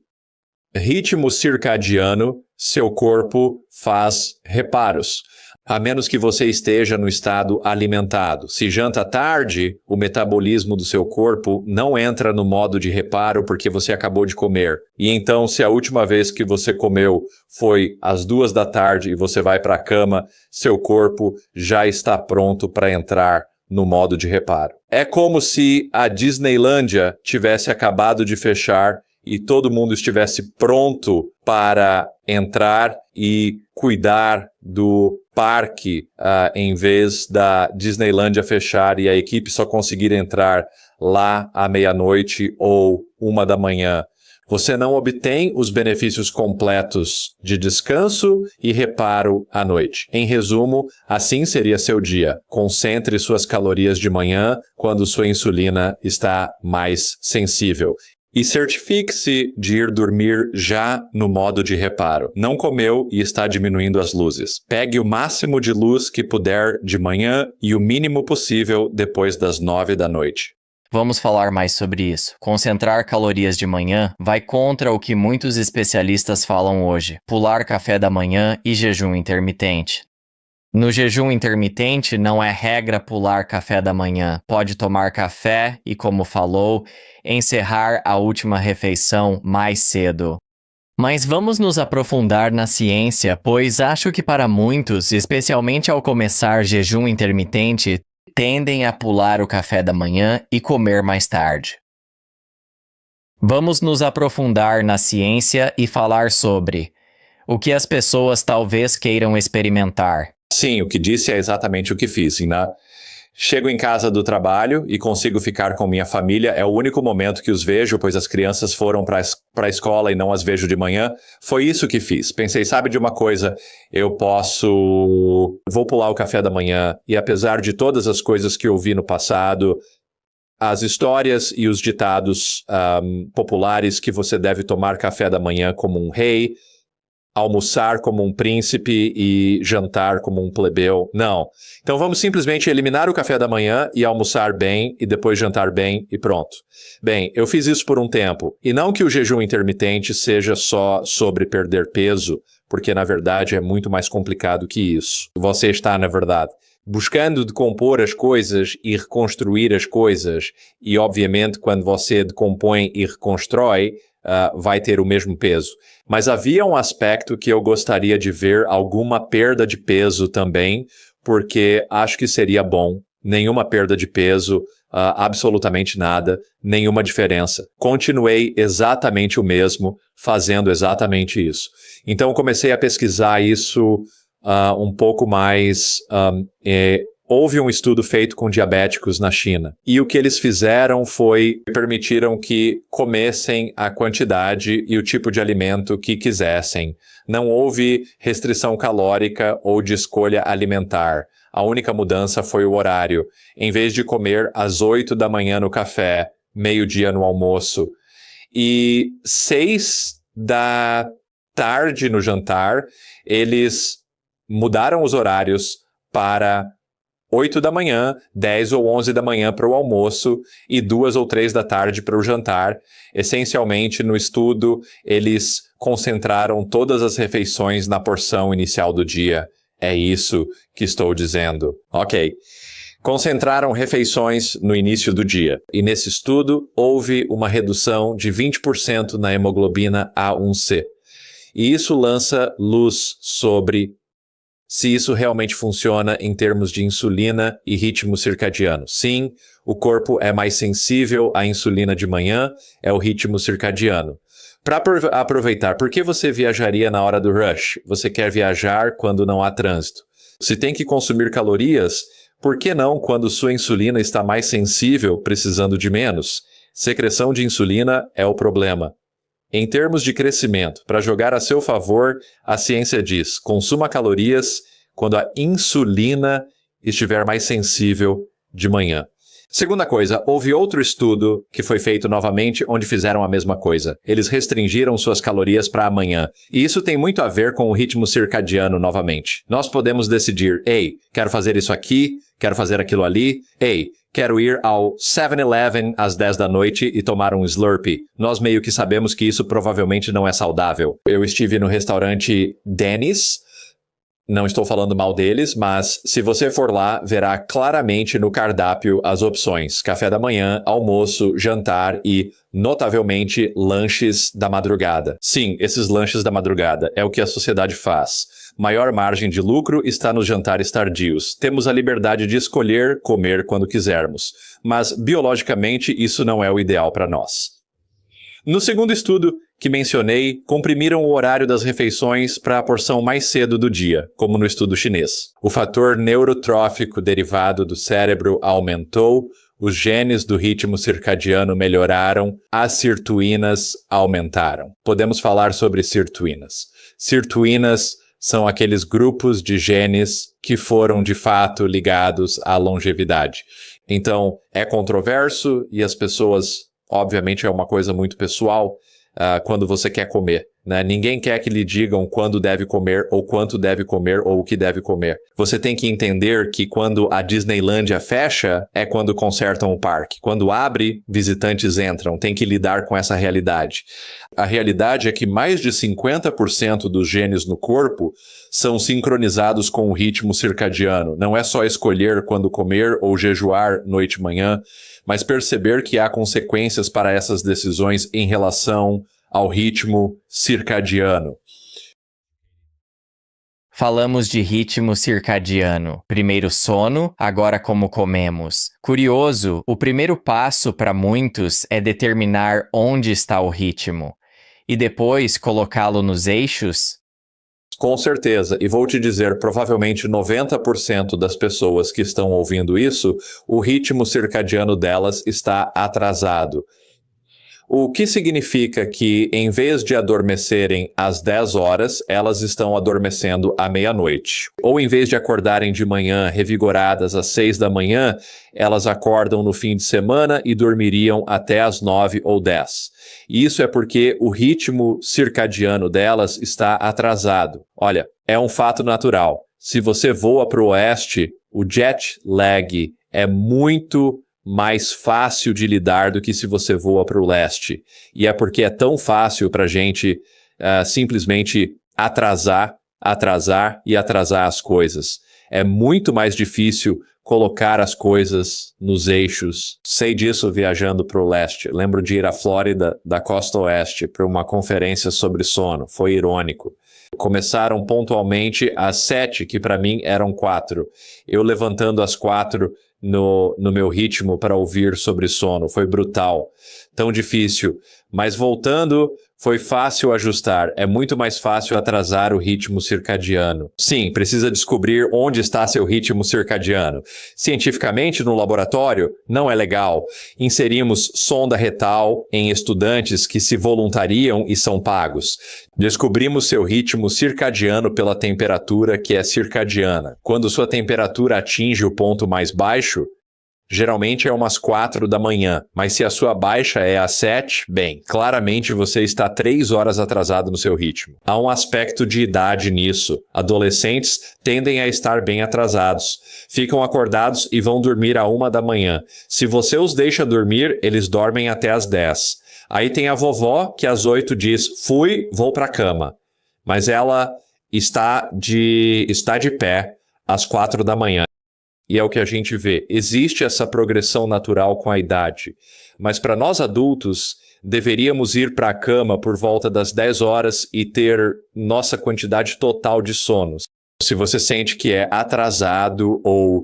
ritmo circadiano, seu corpo faz reparos, a menos que você esteja no estado alimentado. Se janta tarde, o metabolismo do seu corpo não entra no modo de reparo porque você acabou de comer. E então, se a última vez que você comeu foi às 2 da tarde e você vai para a cama, seu corpo já está pronto para entrar no modo de reparo. É como se a Disneylândia tivesse acabado de fechar e todo mundo estivesse pronto para entrar e cuidar do parque, em vez da Disneylândia fechar e a equipe só conseguir entrar lá à meia-noite ou 1 da manhã. Você não obtém os benefícios completos de descanso e reparo à noite. Em resumo, assim seria seu dia. Concentre suas calorias de manhã quando sua insulina está mais sensível. E certifique-se de ir dormir já no modo de reparo. Não comeu e está diminuindo as luzes. Pegue o máximo de luz que puder de manhã e o mínimo possível depois das 9 da noite. Vamos falar mais sobre isso. Concentrar calorias de manhã vai contra o que muitos especialistas falam hoje: pular café da manhã e jejum intermitente. No jejum intermitente, não é regra pular café da manhã. Pode tomar café e, como falou, encerrar a última refeição mais cedo. Mas vamos nos aprofundar na ciência, pois acho que para muitos, especialmente ao começar jejum intermitente, tendem a pular o café da manhã e comer mais tarde. Vamos nos aprofundar na ciência e falar sobre o que as pessoas talvez queiram experimentar. Sim, o que disse é exatamente o que fiz, né? Chego em casa do trabalho e consigo ficar com minha família. É o único momento que os vejo, pois as crianças foram para a escola e não as vejo de manhã. Foi isso que fiz. Pensei, sabe de uma coisa? Vou pular o café da manhã. E apesar de todas as coisas que eu vi no passado, as histórias e os ditados populares que você deve tomar café da manhã como um rei, almoçar como um príncipe e jantar como um plebeu. Não. Então vamos simplesmente eliminar o café da manhã e almoçar bem e depois jantar bem e pronto. Bem, eu fiz isso por um tempo. E não que o jejum intermitente seja só sobre perder peso, porque na verdade é muito mais complicado que isso. Você está, na verdade, buscando decompor as coisas e reconstruir as coisas. E obviamente quando você decompõe e reconstrói, vai ter o mesmo peso. Mas havia um aspecto que eu gostaria de ver alguma perda de peso também, porque acho que seria bom. Nenhuma perda de peso, absolutamente nada, nenhuma diferença. Continuei exatamente o mesmo, fazendo exatamente isso. Então comecei a pesquisar isso um pouco mais. Houve um estudo feito com diabéticos na China. E o que eles fizeram foi permitiram que comessem a quantidade e o tipo de alimento que quisessem. Não houve restrição calórica ou de escolha alimentar. A única mudança foi o horário. Em vez de comer às 8 da manhã no café, meio-dia no almoço, e 6 da tarde no jantar, eles mudaram os horários para 8 da manhã, 10 ou 11 da manhã para o almoço e 2 ou 3 da tarde para o jantar. Essencialmente, no estudo, eles concentraram todas as refeições na porção inicial do dia. É isso que estou dizendo. Ok. Concentraram refeições no início do dia. E nesse estudo, houve uma redução de 20% na hemoglobina A1C. E isso lança luz sobre se isso realmente funciona em termos de insulina e ritmo circadiano. Sim, o corpo é mais sensível à insulina de manhã, é o ritmo circadiano. Para aproveitar, por que você viajaria na hora do rush? Você quer viajar quando não há trânsito. Se tem que consumir calorias, por que não quando sua insulina está mais sensível, precisando de menos? Secreção de insulina é o problema. Em termos de crescimento, para jogar a seu favor, a ciência diz: consuma calorias quando a insulina estiver mais sensível de manhã. Segunda coisa, houve outro estudo que foi feito novamente onde fizeram a mesma coisa. Eles restringiram suas calorias para amanhã. E isso tem muito a ver com o ritmo circadiano novamente. Nós podemos decidir, ei, quero fazer isso aqui, quero fazer aquilo ali, ei, quero ir ao 7-Eleven às 10 da noite e tomar um Slurpee. Nós meio que sabemos que isso provavelmente não é saudável. Eu estive no restaurante Denny's. Não estou falando mal deles, mas se você for lá, verá claramente no cardápio as opções: café da manhã, almoço, jantar e, notavelmente, lanches da madrugada. Sim, esses lanches da madrugada é o que a sociedade faz. Maior margem de lucro está nos jantares tardios. Temos a liberdade de escolher comer quando quisermos, mas biologicamente isso não é o ideal para nós. No segundo estudo que mencionei, comprimiram o horário das refeições para a porção mais cedo do dia, como no estudo chinês. O fator neurotrófico derivado do cérebro aumentou, os genes do ritmo circadiano melhoraram, as sirtuínas aumentaram. Podemos falar sobre sirtuínas. Sirtuínas são aqueles grupos de genes que foram de fato ligados à longevidade. Então, é controverso e as pessoas, obviamente, é uma coisa muito pessoal, quando você quer comer, né? Ninguém quer que lhe digam quando deve comer, ou quanto deve comer, ou o que deve comer. Você tem que entender que quando a Disneylândia fecha, é quando consertam o parque. Quando abre, visitantes entram. Tem que lidar com essa realidade. A realidade é que mais de 50% dos genes no corpo são sincronizados com o ritmo circadiano. Não é só escolher quando comer ou jejuar noite e manhã, mas perceber que há consequências para essas decisões em relação ao ritmo circadiano. Falamos de ritmo circadiano. Primeiro sono, agora como comemos. Curioso, o primeiro passo para muitos é determinar onde está o ritmo e depois colocá-lo nos eixos. Com certeza, e vou te dizer, provavelmente 90% das pessoas que estão ouvindo isso, o ritmo circadiano delas está atrasado. O que significa que, em vez de adormecerem às 10 horas, elas estão adormecendo à meia-noite. Ou, em vez de acordarem de manhã revigoradas às 6 da manhã, elas acordam no fim de semana e dormiriam até às 9 ou 10. E isso é porque o ritmo circadiano delas está atrasado. Olha, é um fato natural. Se você voa para o oeste, o jet lag é muito mais fácil de lidar do que se você voa para o leste. E é porque é tão fácil para a gente simplesmente atrasar as coisas. É muito mais difícil colocar as coisas nos eixos. Sei disso viajando para o leste. Lembro de ir à Flórida, da costa oeste, para uma conferência sobre sono. Foi irônico. Começaram pontualmente às 7, que para mim eram 4. Eu levantando às 4 no meu ritmo para ouvir sobre sono. Foi brutal. Tão difícil. Mas voltando, foi fácil ajustar. É muito mais fácil atrasar o ritmo circadiano. Sim, precisa descobrir onde está seu ritmo circadiano. Cientificamente, no laboratório, não é legal. Inserimos sonda retal em estudantes que se voluntariam e são pagos. Descobrimos seu ritmo circadiano pela temperatura que é circadiana. Quando sua temperatura atinge o ponto mais baixo, geralmente é umas 4 da manhã, mas se a sua baixa é às 7, bem, claramente você está 3 horas atrasado no seu ritmo. Há um aspecto de idade nisso. Adolescentes tendem a estar bem atrasados. Ficam acordados e vão dormir à 1 da manhã. Se você os deixa dormir, eles dormem até às 10. Aí tem a vovó que às 8 diz, vou pra cama. Mas ela está de pé às 4 da manhã. E é o que a gente vê. Existe essa progressão natural com a idade. Mas para nós adultos, deveríamos ir para a cama por volta das 10 horas e ter nossa quantidade total de sonos. Se você sente que é atrasado ou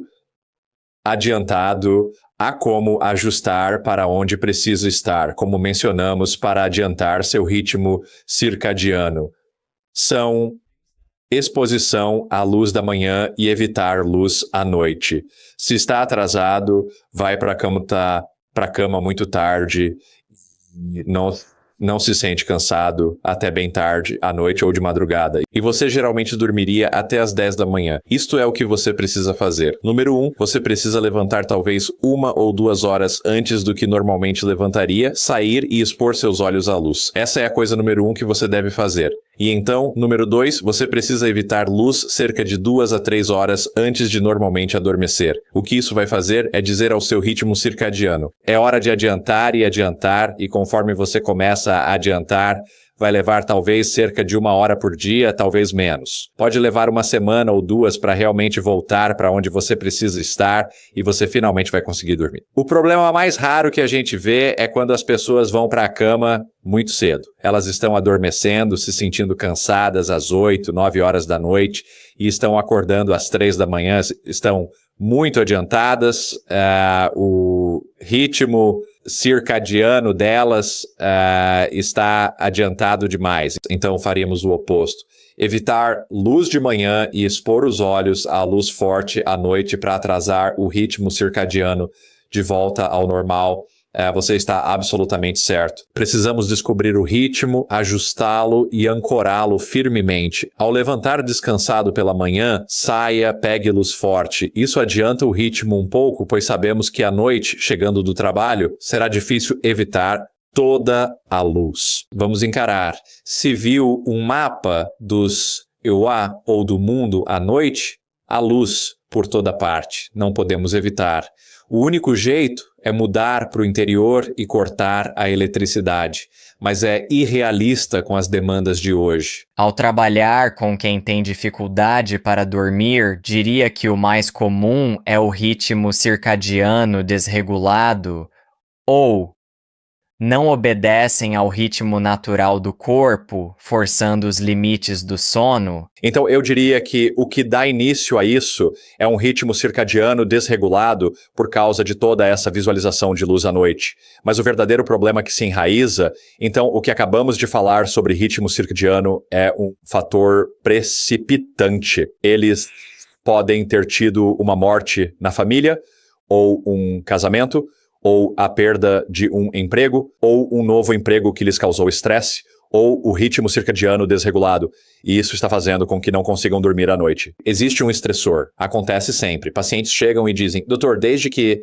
adiantado, há como ajustar para onde precisa estar, como mencionamos, para adiantar seu ritmo circadiano. São exposição à luz da manhã e evitar luz à noite. Se está atrasado, vai para a cama muito tarde, não se sente cansado até bem tarde, à noite ou de madrugada. E você geralmente dormiria até às 10 da manhã. Isto é o que você precisa fazer. Número 1, você precisa levantar talvez 1 ou 2 horas antes do que normalmente levantaria, sair e expor seus olhos à luz. Essa é a coisa número 1 que você deve fazer. E então, número 2, você precisa evitar luz cerca de 2 a 3 horas antes de normalmente adormecer. O que isso vai fazer é dizer ao seu ritmo circadiano: é hora de adiantar, e conforme você começa a adiantar, vai levar talvez cerca de 1 hora por dia, talvez menos. Pode levar 1 semana ou 2 para realmente voltar para onde você precisa estar e você finalmente vai conseguir dormir. O problema mais raro que a gente vê é quando as pessoas vão para a cama muito cedo. Elas estão adormecendo, se sentindo cansadas às 8, 9 horas da noite e estão acordando às 3 da manhã, estão muito adiantadas, o ritmo circadiano delas está adiantado demais. Então faríamos o oposto. Evitar luz de manhã e expor os olhos à luz forte à noite para atrasar o ritmo circadiano de volta ao normal. Você está absolutamente certo. Precisamos descobrir o ritmo, ajustá-lo e ancorá-lo firmemente. Ao levantar descansado pela manhã, saia, pegue luz forte. Isso adianta o ritmo um pouco, pois sabemos que à noite, chegando do trabalho, será difícil evitar toda a luz. Vamos encarar. Se viu um mapa dos EUA ou do mundo à noite, há luz por toda parte. Não podemos evitar. O único jeito é mudar para o interior e cortar a eletricidade, mas é irrealista com as demandas de hoje. Ao trabalhar com quem tem dificuldade para dormir, diria que o mais comum é o ritmo circadiano desregulado ou não obedecem ao ritmo natural do corpo, forçando os limites do sono? Então, eu diria que o que dá início a isso é um ritmo circadiano desregulado por causa de toda essa visualização de luz à noite. Mas o verdadeiro problema que se enraiza, então, o que acabamos de falar sobre ritmo circadiano é um fator precipitante. Eles podem ter tido uma morte na família, ou um casamento, ou a perda de um emprego, ou um novo emprego que lhes causou estresse, ou o ritmo circadiano desregulado, e isso está fazendo com que não consigam dormir à noite. Existe um estressor, acontece sempre. Pacientes chegam e dizem, doutor, desde que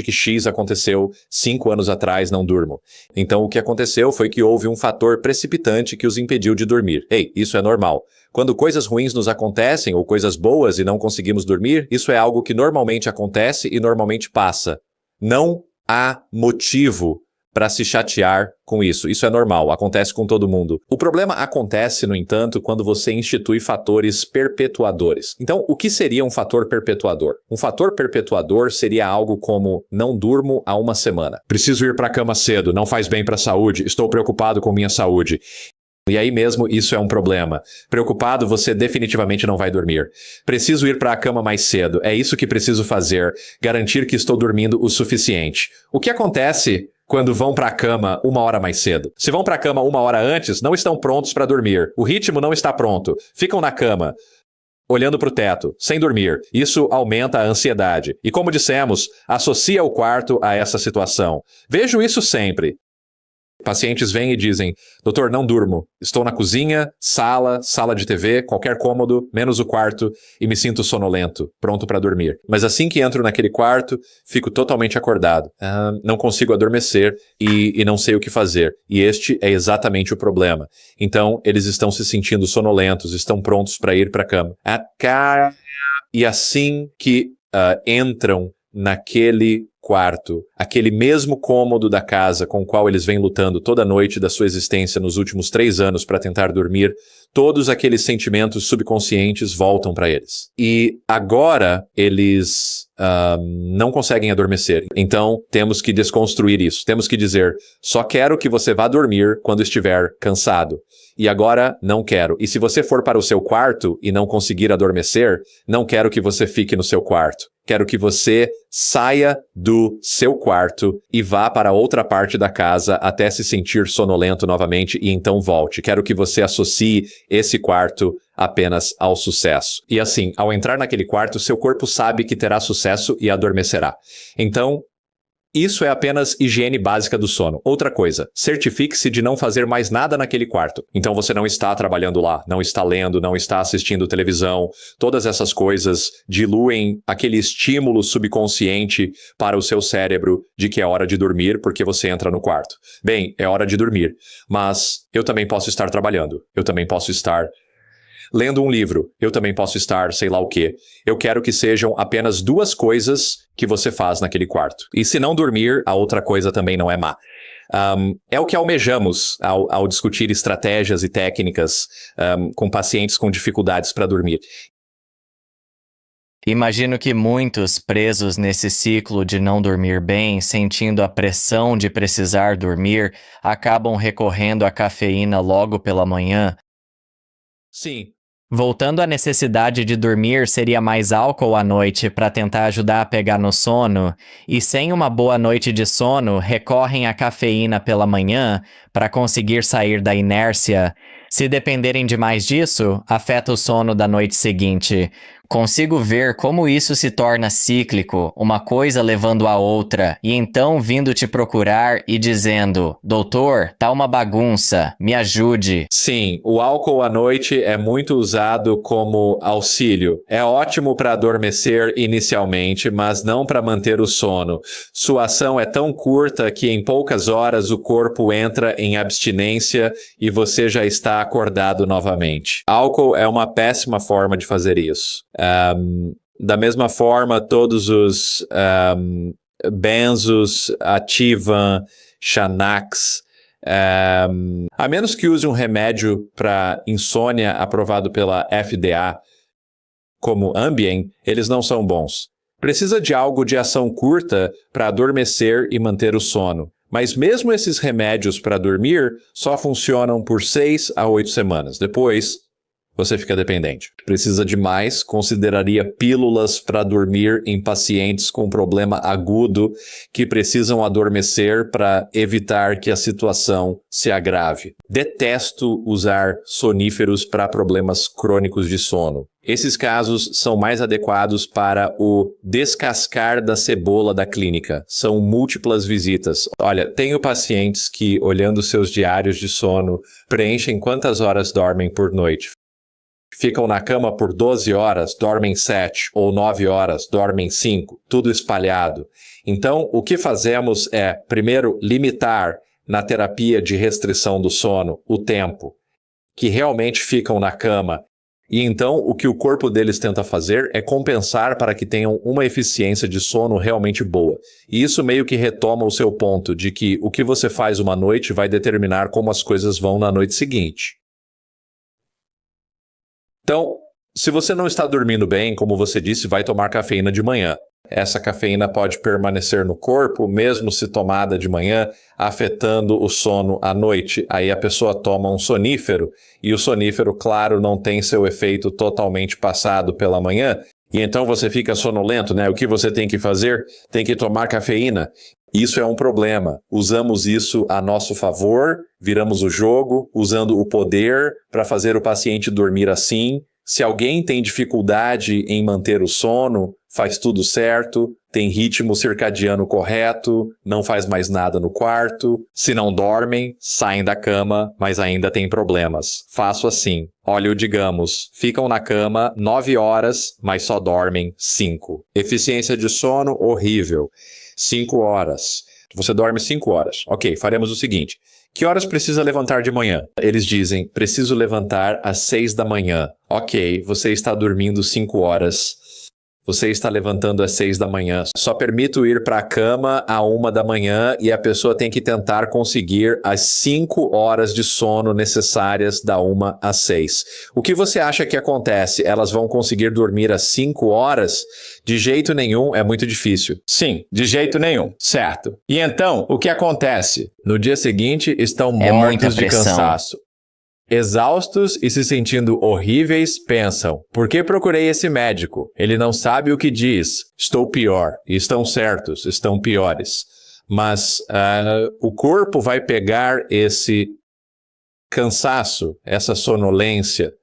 X aconteceu 5 anos atrás, não durmo. Então o que aconteceu foi que houve um fator precipitante que os impediu de dormir. Ei, isso é normal. Quando coisas ruins nos acontecem, ou coisas boas e não conseguimos dormir, isso é algo que normalmente acontece e normalmente passa. Não há motivo para se chatear com isso. Isso é normal, acontece com todo mundo. O problema acontece, no entanto, quando você institui fatores perpetuadores. Então, o que seria um fator perpetuador? Um fator perpetuador seria algo como não durmo há 1 semana. Preciso ir para a cama cedo, não faz bem para a saúde, estou preocupado com minha saúde. E aí mesmo isso é um problema. Preocupado, você definitivamente não vai dormir. Preciso ir para a cama mais cedo. É isso que preciso fazer. Garantir que estou dormindo o suficiente. O que acontece quando vão para a cama 1 hora mais cedo? Se vão para a cama 1 hora antes, não estão prontos para dormir. O ritmo não está pronto. Ficam na cama, olhando para o teto, sem dormir. Isso aumenta a ansiedade. E como dissemos, associa o quarto a essa situação. Vejo isso sempre. Pacientes vêm e dizem, doutor, não durmo. Estou na cozinha, sala de TV, qualquer cômodo, menos o quarto, e me sinto sonolento, pronto para dormir. Mas assim que entro naquele quarto, fico totalmente acordado. Não consigo adormecer e não sei o que fazer. E este é exatamente o problema. Então, eles estão se sentindo sonolentos, estão prontos para ir para a cama. E assim que entram naquele quarto, aquele mesmo cômodo da casa com o qual eles vêm lutando toda noite da sua existência nos últimos 3 anos para tentar dormir, todos aqueles sentimentos subconscientes voltam para eles. E agora eles não conseguem adormecer. Então temos que desconstruir isso. Temos que dizer, só quero que você vá dormir quando estiver cansado. E agora não quero. E se você for para o seu quarto e não conseguir adormecer, não quero que você fique no seu quarto. Quero que você saia do seu quarto e vá para outra parte da casa até se sentir sonolento novamente e então volte. Quero que você associe esse quarto apenas ao sucesso. E assim, ao entrar naquele quarto, seu corpo sabe que terá sucesso e adormecerá. Então, isso é apenas higiene básica do sono. Outra coisa, certifique-se de não fazer mais nada naquele quarto. Então você não está trabalhando lá, não está lendo, não está assistindo televisão. Todas essas coisas diluem aquele estímulo subconsciente para o seu cérebro de que é hora de dormir porque você entra no quarto. Bem, é hora de dormir, mas eu também posso estar trabalhando. Eu também posso estar lendo um livro, eu também posso estar sei lá o quê. Eu quero que sejam apenas 2 coisas que você faz naquele quarto. E se não dormir, a outra coisa também não é má. É o que almejamos ao discutir estratégias e técnicas com pacientes com dificuldades para dormir. Imagino que muitos presos nesse ciclo de não dormir bem, sentindo a pressão de precisar dormir, acabam recorrendo à cafeína logo pela manhã. Sim. Voltando à necessidade de dormir, seria mais álcool à noite para tentar ajudar a pegar no sono, e sem uma boa noite de sono, recorrem à cafeína pela manhã para conseguir sair da inércia. Se dependerem demais disso, afeta o sono da noite seguinte. Consigo ver como isso se torna cíclico, uma coisa levando a outra, e então vindo te procurar e dizendo, doutor, tá uma bagunça, me ajude. Sim, o álcool à noite é muito usado como auxílio. É ótimo para adormecer inicialmente, mas não para manter o sono. Sua ação é tão curta que em poucas horas o corpo entra em abstinência e você já está acordado novamente. Álcool é uma péssima forma de fazer isso. Da mesma forma, todos os benzos, Ativan, Xanax, a menos que use um remédio para insônia aprovado pela FDA, como Ambien, eles não são bons. Precisa de algo de ação curta para adormecer e manter o sono. Mas mesmo esses remédios para dormir só funcionam por 6 a 8 semanas. Depois, você fica dependente. Precisa de mais, consideraria pílulas para dormir em pacientes com problema agudo que precisam adormecer para evitar que a situação se agrave. Detesto usar soníferos para problemas crônicos de sono. Esses casos são mais adequados para o descascar da cebola da clínica. São múltiplas visitas. Olha, tenho pacientes que, olhando seus diários de sono, preenchem quantas horas dormem por noite. Ficam na cama por 12 horas, dormem 7, ou 9 horas, dormem 5, tudo espalhado. Então, o que fazemos é, primeiro, limitar na terapia de restrição do sono o tempo que realmente ficam na cama. E então, o que o corpo deles tenta fazer é compensar para que tenham uma eficiência de sono realmente boa. E isso meio que retoma o seu ponto de que o que você faz uma noite vai determinar como as coisas vão na noite seguinte. Então, se você não está dormindo bem, como você disse, vai tomar cafeína de manhã. Essa cafeína pode permanecer no corpo, mesmo se tomada de manhã, afetando o sono à noite. Aí a pessoa toma um sonífero, e o sonífero, claro, não tem seu efeito totalmente passado pela manhã, e então você fica sonolento, né? O que você tem que fazer? Tem que tomar cafeína. Isso é um problema. Usamos isso a nosso favor, viramos o jogo, usando o poder para fazer o paciente dormir assim. Se alguém tem dificuldade em manter o sono, faz tudo certo, tem ritmo circadiano correto, não faz mais nada no quarto. Se não dormem, saem da cama, mas ainda tem problemas. Faço assim. Olha, digamos, ficam na cama 9 horas, mas só dormem 5. Eficiência de sono horrível. 5 horas. Você dorme 5 horas. Ok, faremos o seguinte. Que horas precisa levantar de manhã? Eles dizem, preciso levantar às 6 da manhã. Ok, você está dormindo 5 horas. Você está levantando às 6 da manhã. Só permito ir para a cama à 1 da manhã e a pessoa tem que tentar conseguir as 5 horas de sono necessárias da 1 às 6. O que você acha que acontece? Elas vão conseguir dormir às 5 horas? De jeito nenhum, é muito difícil. Sim, de jeito nenhum, certo. E então, o que acontece? No dia seguinte, estão mortos de cansaço. Exaustos e se sentindo horríveis, pensam, por que procurei esse médico? Ele não sabe o que diz. Estou pior. E estão certos, estão piores. Mas o corpo vai pegar esse cansaço, essa sonolência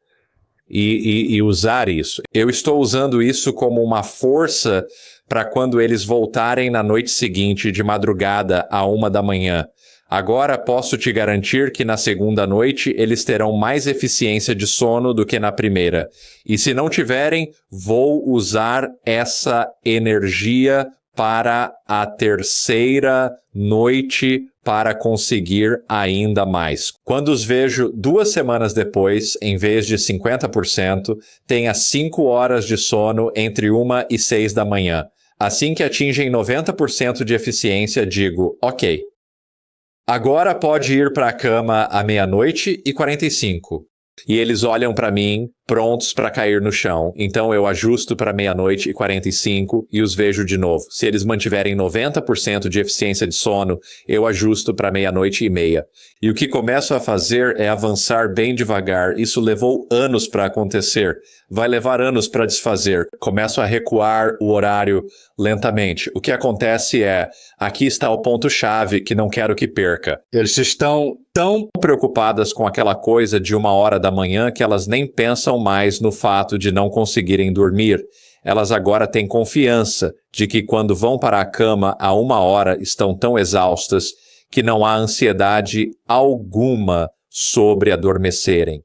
e usar isso. Eu estou usando isso como uma força para quando eles voltarem na noite seguinte, de madrugada, à 1 da manhã. Agora posso te garantir que na segunda noite eles terão mais eficiência de sono do que na primeira. E se não tiverem, vou usar essa energia para a terceira noite para conseguir ainda mais. Quando os vejo 2 semanas depois, em vez de 50%, tenha 5 horas de sono entre 1 e 6 da manhã. Assim que atingem 90% de eficiência, digo, ok. Agora pode ir para a cama à 00:45. E eles olham para mim, prontos para cair no chão. Então eu ajusto para 00:45 e os vejo de novo. Se eles mantiverem 90% de eficiência de sono, eu ajusto para 00:30. E o que começo a fazer é avançar bem devagar. Isso levou anos para acontecer. Vai levar anos para desfazer. Começo a recuar o horário lentamente. O que acontece é, aqui está o ponto-chave que não quero que perca. Eles estão tão preocupadas com aquela coisa de 1 hora da manhã que elas nem pensam mais no fato de não conseguirem dormir. Elas agora têm confiança de que quando vão para a cama a 1 hora estão tão exaustas que não há ansiedade alguma sobre adormecerem.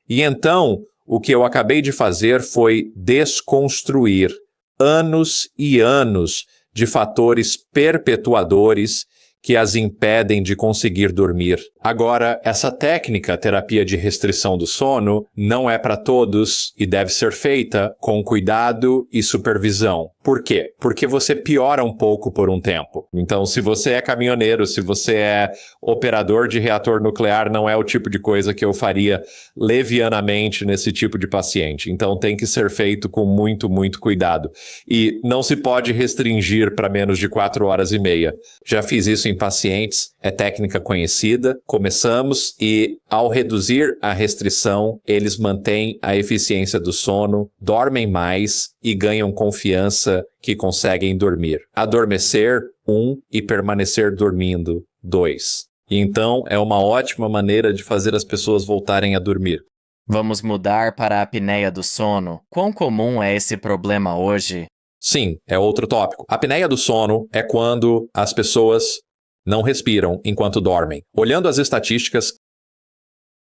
E então, o que eu acabei de fazer foi desconstruir anos e anos de fatores perpetuadores que as impedem de conseguir dormir. Agora, essa técnica, terapia de restrição do sono, não é para todos e deve ser feita com cuidado e supervisão. Por quê? Porque você piora um pouco por um tempo. Então, se você é caminhoneiro, se você é operador de reator nuclear, não é o tipo de coisa que eu faria levianamente nesse tipo de paciente. Então, tem que ser feito com muito, muito cuidado. E não se pode restringir para menos de 4 horas e meia. Já fiz isso em em pacientes é técnica conhecida. Começamos e, ao reduzir a restrição, eles mantêm a eficiência do sono, dormem mais e ganham confiança que conseguem dormir. Adormecer, 1, e permanecer dormindo, 2. E então é uma ótima maneira de fazer as pessoas voltarem a dormir. Vamos mudar para a apneia do sono. Quão comum é esse problema hoje? Sim, é outro tópico. A apneia do sono é quando as pessoas não respiram enquanto dormem. Olhando as estatísticas,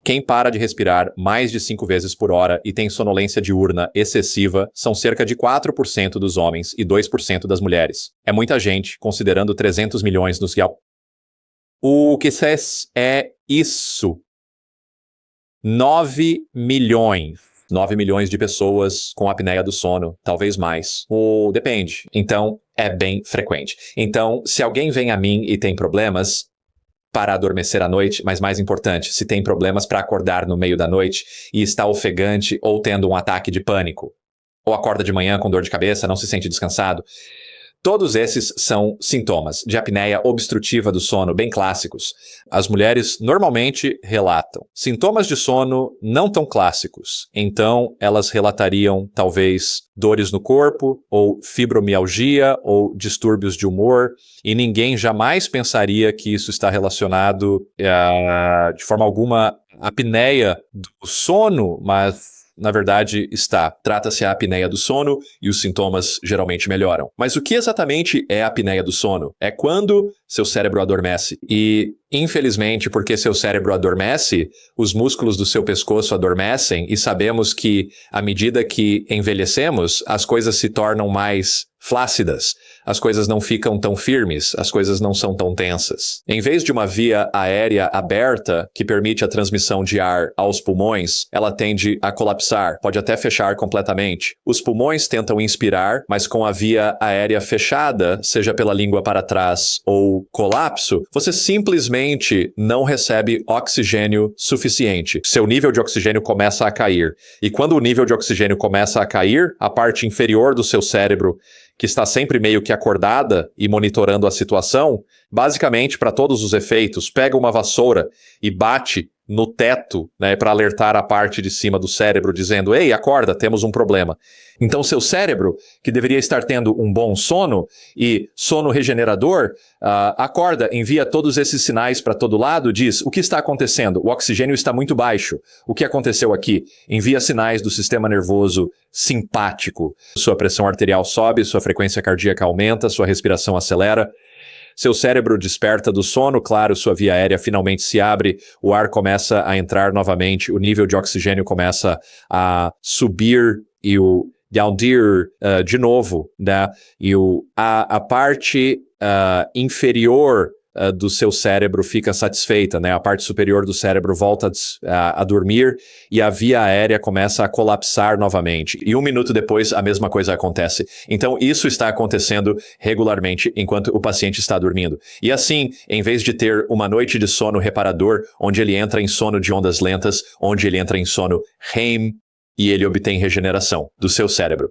quem para de respirar mais de 5 vezes por hora e tem sonolência diurna excessiva são cerca de 4% dos homens e 2% das mulheres. É muita gente, considerando 300 milhões nos... O que é isso? 9 milhões. 9 milhões de pessoas com apneia do sono, talvez mais. Depende. Então, é bem frequente. Então, se alguém vem a mim e tem problemas para adormecer à noite, mas mais importante, se tem problemas para acordar no meio da noite e está ofegante ou tendo um ataque de pânico, ou acorda de manhã com dor de cabeça, não se sente descansado, todos esses são sintomas de apneia obstrutiva do sono, bem clássicos. As mulheres normalmente relatam sintomas de sono não tão clássicos. Então, elas relatariam, talvez, dores no corpo, ou fibromialgia, ou distúrbios de humor. E ninguém jamais pensaria que isso está relacionado, de forma alguma, à apneia do sono, mas... Na verdade, trata-se a apneia do sono e os sintomas geralmente melhoram. Mas o que exatamente é a apneia do sono? É quando seu cérebro adormece. E, infelizmente, porque seu cérebro adormece, os músculos do seu pescoço adormecem e sabemos que, à medida que envelhecemos, as coisas se tornam mais flácidas. As coisas não ficam tão firmes, as coisas não são tão tensas. Em vez de uma via aérea aberta que permite a transmissão de ar aos pulmões, ela tende a colapsar, pode até fechar completamente. Os pulmões tentam inspirar, mas com a via aérea fechada, seja pela língua para trás ou colapso, você simplesmente não recebe oxigênio suficiente. Seu nível de oxigênio começa a cair. E quando o nível de oxigênio começa a cair, a parte inferior do seu cérebro, que está sempre meio que acordada e monitorando a situação, basicamente, para todos os efeitos, pega uma vassoura e bate no teto, né, para alertar a parte de cima do cérebro, dizendo: ei, acorda, temos um problema. Então, seu cérebro, que deveria estar tendo um bom sono e sono regenerador, acorda, envia todos esses sinais para todo lado, diz: o que está acontecendo? O oxigênio está muito baixo. O que aconteceu aqui? Envia sinais do sistema nervoso simpático. Sua pressão arterial sobe, sua frequência cardíaca aumenta, sua respiração acelera. Seu cérebro desperta do sono, claro, sua via aérea finalmente se abre, o ar começa a entrar novamente, o nível de oxigênio começa a subir e o downdir de novo, né? E a parte inferior do seu cérebro fica satisfeita, né? A parte superior do cérebro volta a dormir e a via aérea começa a colapsar novamente. E 1 minuto depois, a mesma coisa acontece. Então, isso está acontecendo regularmente enquanto o paciente está dormindo. E assim, em vez de ter uma noite de sono reparador, onde ele entra em sono de ondas lentas, onde ele entra em sono REM e ele obtém regeneração do seu cérebro.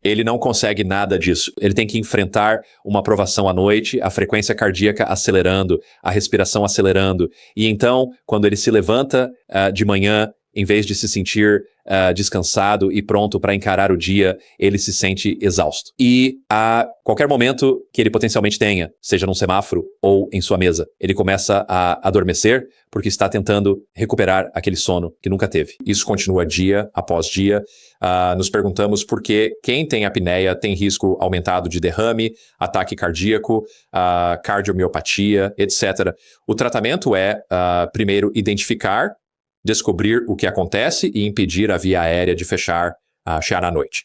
Ele não consegue nada disso. Ele tem que enfrentar uma provação à noite, a frequência cardíaca acelerando, a respiração acelerando. E então, quando ele se levanta de manhã, em vez de se sentir descansado e pronto para encarar o dia, ele se sente exausto. E a qualquer momento que ele potencialmente tenha, seja num semáforo ou em sua mesa, ele começa a adormecer porque está tentando recuperar aquele sono que nunca teve. Isso continua dia após dia. Nos perguntamos por que quem tem apneia tem risco aumentado de derrame, ataque cardíaco, cardiomiopatia, etc. O tratamento é, primeiro, identificar, descobrir o que acontece e impedir a via aérea de fechar à noite.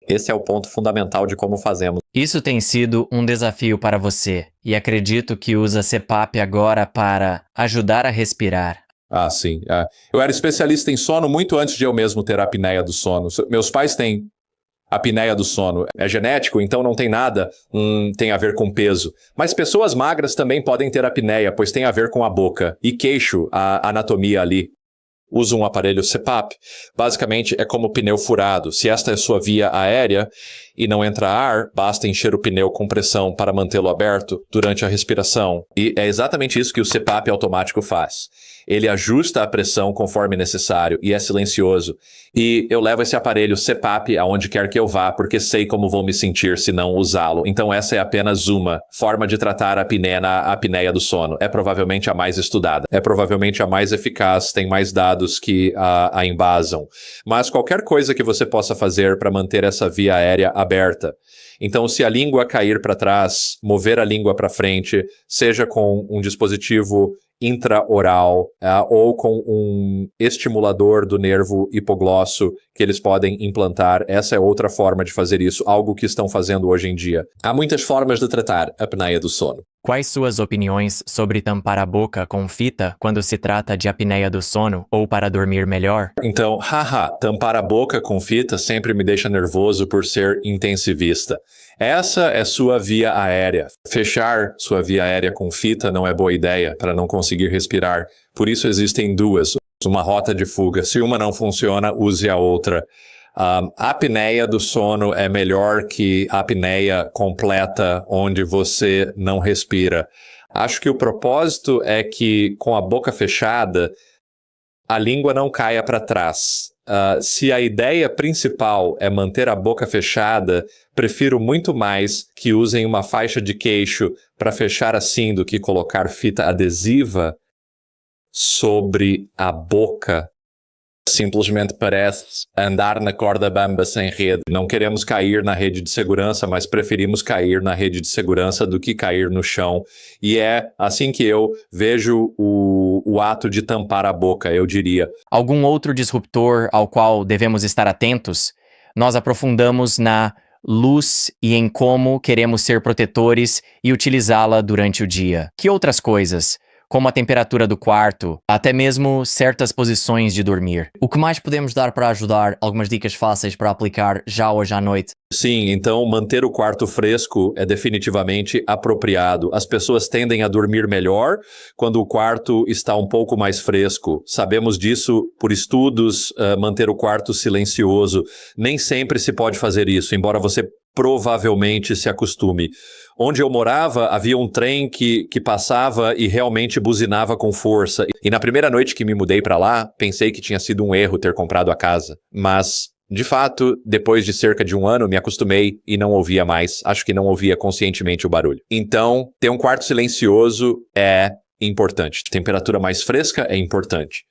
Esse é o ponto fundamental de como fazemos. Isso tem sido um desafio para você, e acredito que usa CPAP agora para ajudar a respirar. Sim. Eu era especialista em sono muito antes de eu mesmo ter a apneia do sono. Meus pais têm apneia do sono. É genético, então não tem nada tem a ver com peso. Mas pessoas magras também podem ter apneia, pois tem a ver com a boca e queixo, a anatomia ali. Usa um aparelho CPAP. Basicamente é como pneu furado. Se esta é sua via aérea e não entra ar, basta encher o pneu com pressão para mantê-lo aberto durante a respiração. E é exatamente isso que o CPAP automático faz. Ele ajusta a pressão conforme necessário e é silencioso. E eu levo esse aparelho CPAP aonde quer que eu vá, porque sei como vou me sentir se não usá-lo. Então essa é apenas uma forma de tratar a apneia do sono. É provavelmente a mais estudada. É provavelmente a mais eficaz, tem mais dados que a embasam. Mas qualquer coisa que você possa fazer para manter essa via aérea aberta. Então, se a língua cair para trás, mover a língua para frente, seja com um dispositivo intraoral ou com um estimulador do nervo hipoglosso que eles podem implantar. Essa é outra forma de fazer isso, algo que estão fazendo hoje em dia. Há muitas formas de tratar a apneia do sono. Quais suas opiniões sobre tampar a boca com fita quando se trata de apneia do sono ou para dormir melhor? Então, tampar a boca com fita sempre me deixa nervoso por ser intensivista. Essa é sua via aérea. Fechar sua via aérea com fita não é boa ideia para não conseguir respirar. Por isso existem duas, uma rota de fuga. Se uma não funciona, use a outra. A apneia do sono é melhor que a apneia completa, onde você não respira. Acho que o propósito é que, com a boca fechada, a língua não caia para trás. Se a ideia principal é manter a boca fechada, prefiro muito mais que usem uma faixa de queixo para fechar assim do que colocar fita adesiva sobre a boca. Simplesmente parece andar na corda bamba sem rede. Não queremos cair na rede de segurança, mas preferimos cair na rede de segurança do que cair no chão. E é assim que eu vejo o ato de tampar a boca, eu diria. Algum outro disruptor ao qual devemos estar atentos? Nós aprofundamos na luz e em como queremos ser protetores e utilizá-la durante o dia. Que outras coisas? Como a temperatura do quarto, até mesmo certas posições de dormir. O que mais podemos dar para ajudar? Algumas dicas fáceis para aplicar já hoje à noite? Sim, então manter o quarto fresco é definitivamente apropriado. As pessoas tendem a dormir melhor quando o quarto está um pouco mais fresco. Sabemos disso por estudos, manter o quarto silencioso. Nem sempre se pode fazer isso, embora você provavelmente se acostume. Onde eu morava, havia um trem que passava e realmente buzinava com força. E na primeira noite que me mudei para lá, pensei que tinha sido um erro ter comprado a casa. Mas, de fato, depois de cerca de um ano, me acostumei e não ouvia mais. Acho que não ouvia conscientemente o barulho. Então, ter um quarto silencioso é importante. Temperatura mais fresca é importante.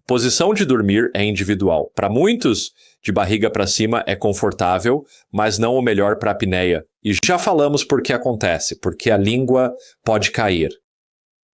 Posição de dormir é individual. Para muitos, de barriga para cima é confortável, mas não o melhor para a apneia. E já falamos por que acontece, porque a língua pode cair.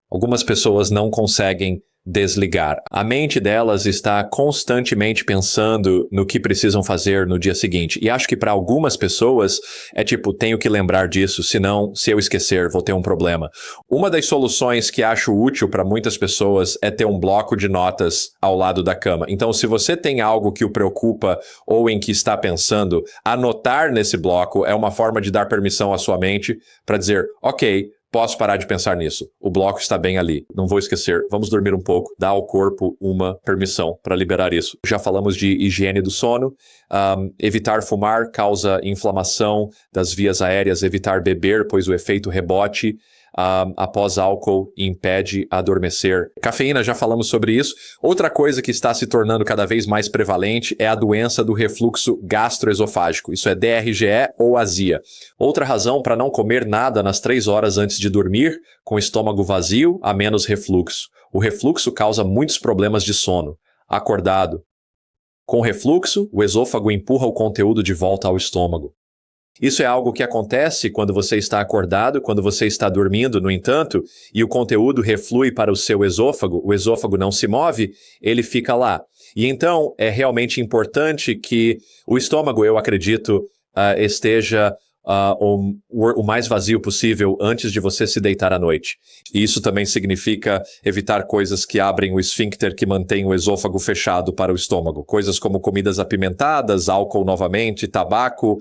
Algumas pessoas não conseguem desligar. A mente delas está constantemente pensando no que precisam fazer no dia seguinte. E acho que para algumas pessoas é tipo, tenho que lembrar disso, senão, se eu esquecer, vou ter um problema. Uma das soluções que acho útil para muitas pessoas é ter um bloco de notas ao lado da cama. Então, se você tem algo que o preocupa ou em que está pensando, anotar nesse bloco é uma forma de dar permissão à sua mente para dizer, ok, posso parar de pensar nisso. O bloco está bem ali. Não vou esquecer. Vamos dormir um pouco. Dá ao corpo uma permissão para liberar isso. Já falamos de higiene do sono. Evitar fumar causa inflamação das vias aéreas. Evitar beber, pois o efeito rebote após álcool impede adormecer. Cafeína, já falamos sobre isso. Outra coisa que está se tornando cada vez mais prevalente é a doença do refluxo gastroesofágico. Isso é DRGE ou azia. Outra razão para não comer nada nas 3 horas antes de dormir, com o estômago vazio, há menos refluxo. O refluxo causa muitos problemas de sono. Acordado. Com refluxo, o esôfago empurra o conteúdo de volta ao estômago. Isso é algo que acontece quando você está acordado, quando você está dormindo, no entanto, e o conteúdo reflui para o seu esôfago, o esôfago não se move, ele fica lá. E então é realmente importante que o estômago, eu acredito, esteja o mais vazio possível antes de você se deitar à noite. E isso também significa evitar coisas que abrem o esfíncter que mantém o esôfago fechado para o estômago. Coisas como comidas apimentadas, álcool novamente, tabaco,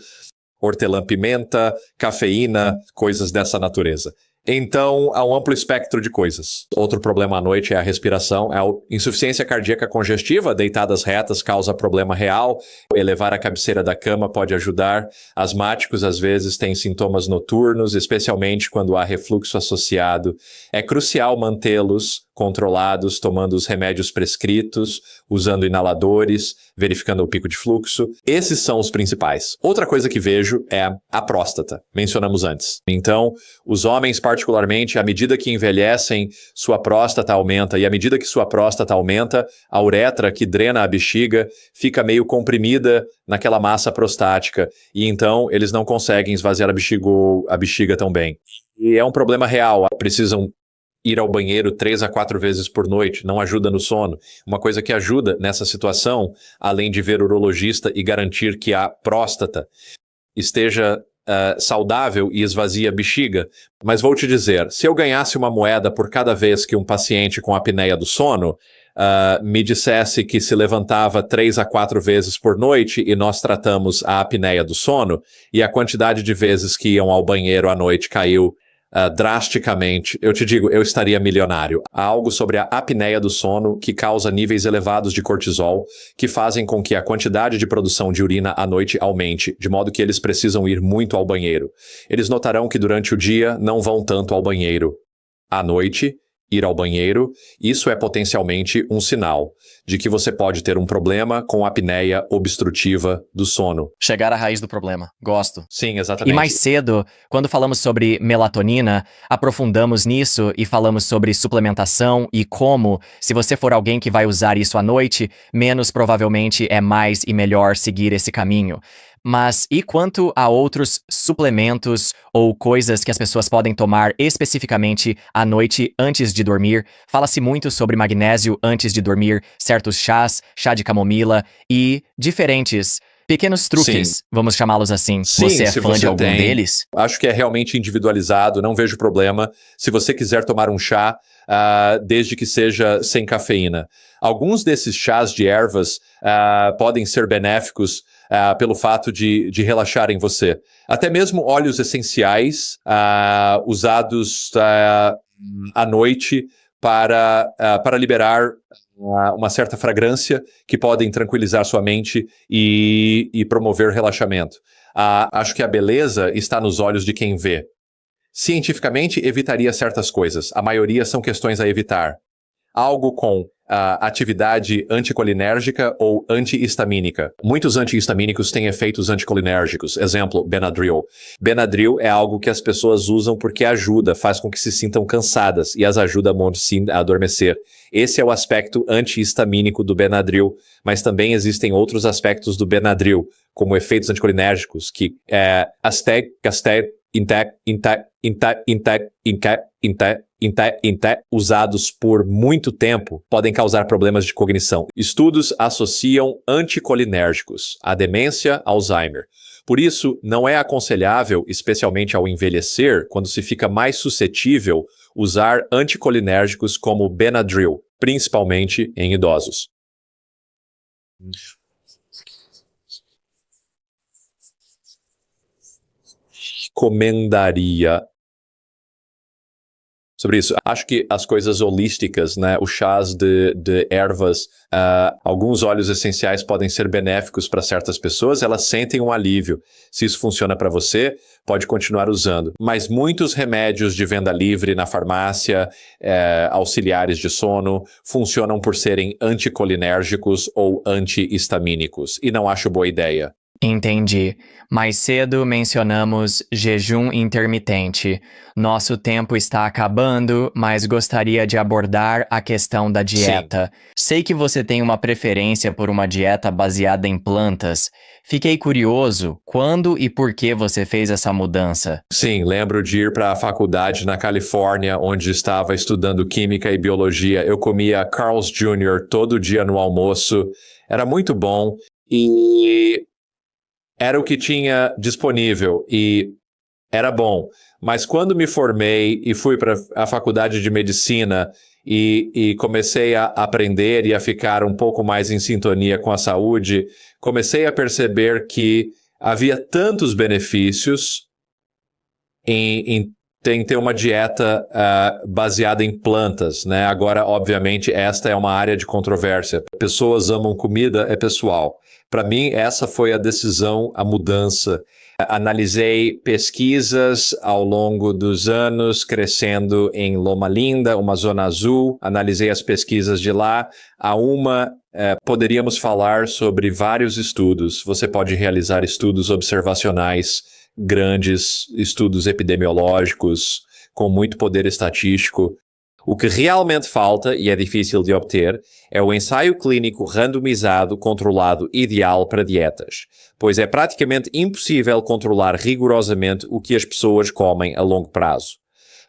hortelã-pimenta, cafeína, coisas dessa natureza. Então, há um amplo espectro de coisas. Outro problema à noite é a respiração. A insuficiência cardíaca congestiva, deitadas retas, causa problema real. Elevar a cabeceira da cama pode ajudar. Asmáticos, às vezes, têm sintomas noturnos, especialmente quando há refluxo associado. É crucial mantê-los controlados, tomando os remédios prescritos, usando inaladores, verificando o pico de fluxo. Esses são os principais. Outra coisa que vejo é a próstata. Mencionamos antes. Então, os homens, particularmente, à medida que envelhecem, sua próstata aumenta. E à medida que sua próstata aumenta, a uretra que drena a bexiga fica meio comprimida naquela massa prostática. E então, eles não conseguem esvaziar a bexiga tão bem. E é um problema real. Precisam ir ao banheiro 3 a 4 vezes por noite, não ajuda no sono. Uma coisa que ajuda nessa situação, além de ver o urologista e garantir que a próstata esteja saudável e esvazie a bexiga. Mas vou te dizer, se eu ganhasse uma moeda por cada vez que um paciente com apneia do sono me dissesse que se levantava 3 a 4 vezes por noite e nós tratamos a apneia do sono, e a quantidade de vezes que iam ao banheiro à noite caiu drasticamente, eu te digo, eu estaria milionário. Há algo sobre a apneia do sono que causa níveis elevados de cortisol, que fazem com que a quantidade de produção de urina à noite aumente, de modo que eles precisam ir muito ao banheiro. Eles notarão que durante o dia não vão tanto ao banheiro. À noite, ir ao banheiro, isso é potencialmente um sinal de que você pode ter um problema com apneia obstrutiva do sono. Chegar à raiz do problema. Gosto. Sim, exatamente. E mais cedo, quando falamos sobre melatonina, aprofundamos nisso e falamos sobre suplementação e como, se você for alguém que vai usar isso à noite, menos provavelmente é mais e melhor seguir esse caminho. Mas e quanto a outros suplementos ou coisas que as pessoas podem tomar especificamente à noite antes de dormir? Fala-se muito sobre magnésio antes de dormir, certos chás, chá de camomila e diferentes pequenos truques, vamos chamá-los assim. Sim, você é fã de algum deles? Acho que é realmente individualizado, não vejo problema. Se você quiser tomar um chá, desde que seja sem cafeína. Alguns desses chás de ervas podem ser benéficos pelo fato de relaxarem você. Até mesmo óleos essenciais usados à noite para liberar uma certa fragrância que podem tranquilizar sua mente e promover relaxamento. Acho que a beleza está nos olhos de quem vê. Cientificamente, evitaria certas coisas. A maioria são questões a evitar. Algo com atividade anticolinérgica ou antihistamínica. Muitos antihistamínicos têm efeitos anticolinérgicos. Exemplo, Benadryl. Benadryl é algo que as pessoas usam porque ajuda, faz com que se sintam cansadas e as ajuda a adormecer. Esse é o aspecto antihistamínico do Benadryl, mas também existem outros aspectos do Benadryl, como efeitos anticolinérgicos, que usados por muito tempo, podem causar problemas de cognição. Estudos associam anticolinérgicos à demência, Alzheimer. Por isso, não é aconselhável, especialmente ao envelhecer, quando se fica mais suscetível, usar anticolinérgicos como Benadryl, principalmente em idosos. Recomendaria sobre isso. Acho que as coisas holísticas, né, os chás de ervas, alguns óleos essenciais podem ser benéficos para certas pessoas, elas sentem um alívio. Se isso funciona para você, pode continuar usando. Mas muitos remédios de venda livre na farmácia, auxiliares de sono, funcionam por serem anticolinérgicos ou antihistamínicos, e não acho boa ideia. Entendi. Mais cedo mencionamos jejum intermitente. Nosso tempo está acabando, mas gostaria de abordar a questão da dieta. Sim. Sei que você tem uma preferência por uma dieta baseada em plantas. Fiquei curioso, quando e por que você fez essa mudança? Sim, lembro de ir para a faculdade na Califórnia, onde estava estudando química e biologia. Eu comia Carl's Jr. todo dia no almoço. Era muito bom e era o que tinha disponível e era bom. Mas quando me formei e fui para a faculdade de medicina e comecei a aprender e a ficar um pouco mais em sintonia com a saúde, comecei a perceber que havia tantos benefícios em tem que ter uma dieta baseada em plantas, né? Agora, obviamente, esta é uma área de controvérsia. Pessoas amam comida, é pessoal. Para mim, essa foi a decisão, a mudança. Analisei pesquisas ao longo dos anos, crescendo em Loma Linda, uma zona azul. Analisei as pesquisas de lá. Poderíamos falar sobre vários estudos. Você pode realizar estudos observacionais grandes, estudos epidemiológicos com muito poder estatístico. O que realmente falta, e é difícil de obter, é o ensaio clínico randomizado controlado ideal para dietas, pois é praticamente impossível controlar rigorosamente o que as pessoas comem a longo prazo.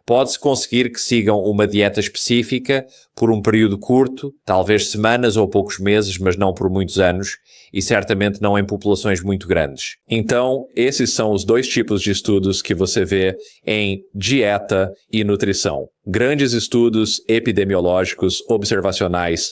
Pode-se conseguir que sigam uma dieta específica por um período curto, talvez semanas ou poucos meses, mas não por muitos anos, e certamente não em populações muito grandes. Então, esses são os dois tipos de estudos que você vê em dieta e nutrição. Grandes estudos epidemiológicos, observacionais,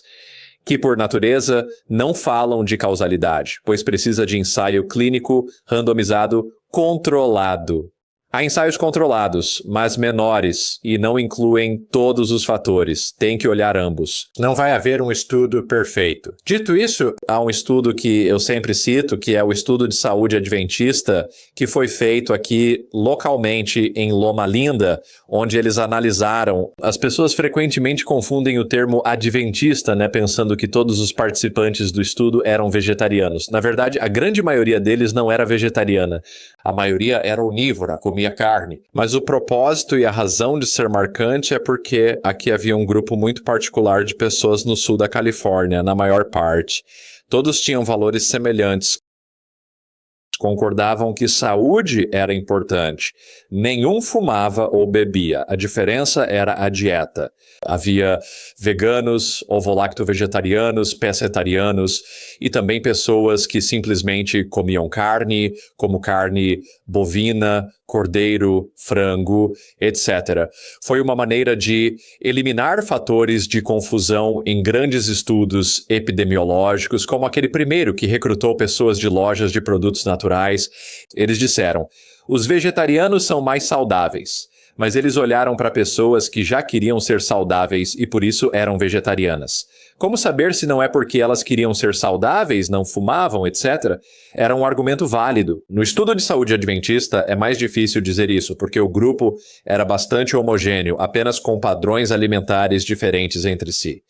que por natureza não falam de causalidade, pois precisa de ensaio clínico randomizado controlado. Há ensaios controlados, mas menores, e não incluem todos os fatores. Tem que olhar ambos. Não vai haver um estudo perfeito. Dito isso, há um estudo que eu sempre cito, que é o estudo de saúde adventista, que foi feito aqui localmente em Loma Linda, onde eles analisaram. As pessoas frequentemente confundem o termo adventista, né, pensando que todos os participantes do estudo eram vegetarianos. Na verdade, a grande maioria deles não era vegetariana. A maioria era onívora, comia carne. Mas o propósito e a razão de ser marcante é porque aqui havia um grupo muito particular de pessoas no sul da Califórnia, na maior parte. Todos tinham valores semelhantes. Concordavam que saúde era importante. Nenhum fumava ou bebia. A diferença era a dieta. Havia veganos, ovo-lacto-vegetarianos, pescetarianos e também pessoas que simplesmente comiam carne, como carne bovina, cordeiro, frango, etc. Foi uma maneira de eliminar fatores de confusão em grandes estudos epidemiológicos, como aquele primeiro que recrutou pessoas de lojas de produtos naturais. Eles disseram: os vegetarianos são mais saudáveis. Mas eles olharam para pessoas que já queriam ser saudáveis e por isso eram vegetarianas. Como saber se não é porque elas queriam ser saudáveis, não fumavam, etc? Era um argumento válido. No estudo de saúde adventista é mais difícil dizer isso, porque o grupo era bastante homogêneo, apenas com padrões alimentares diferentes entre si.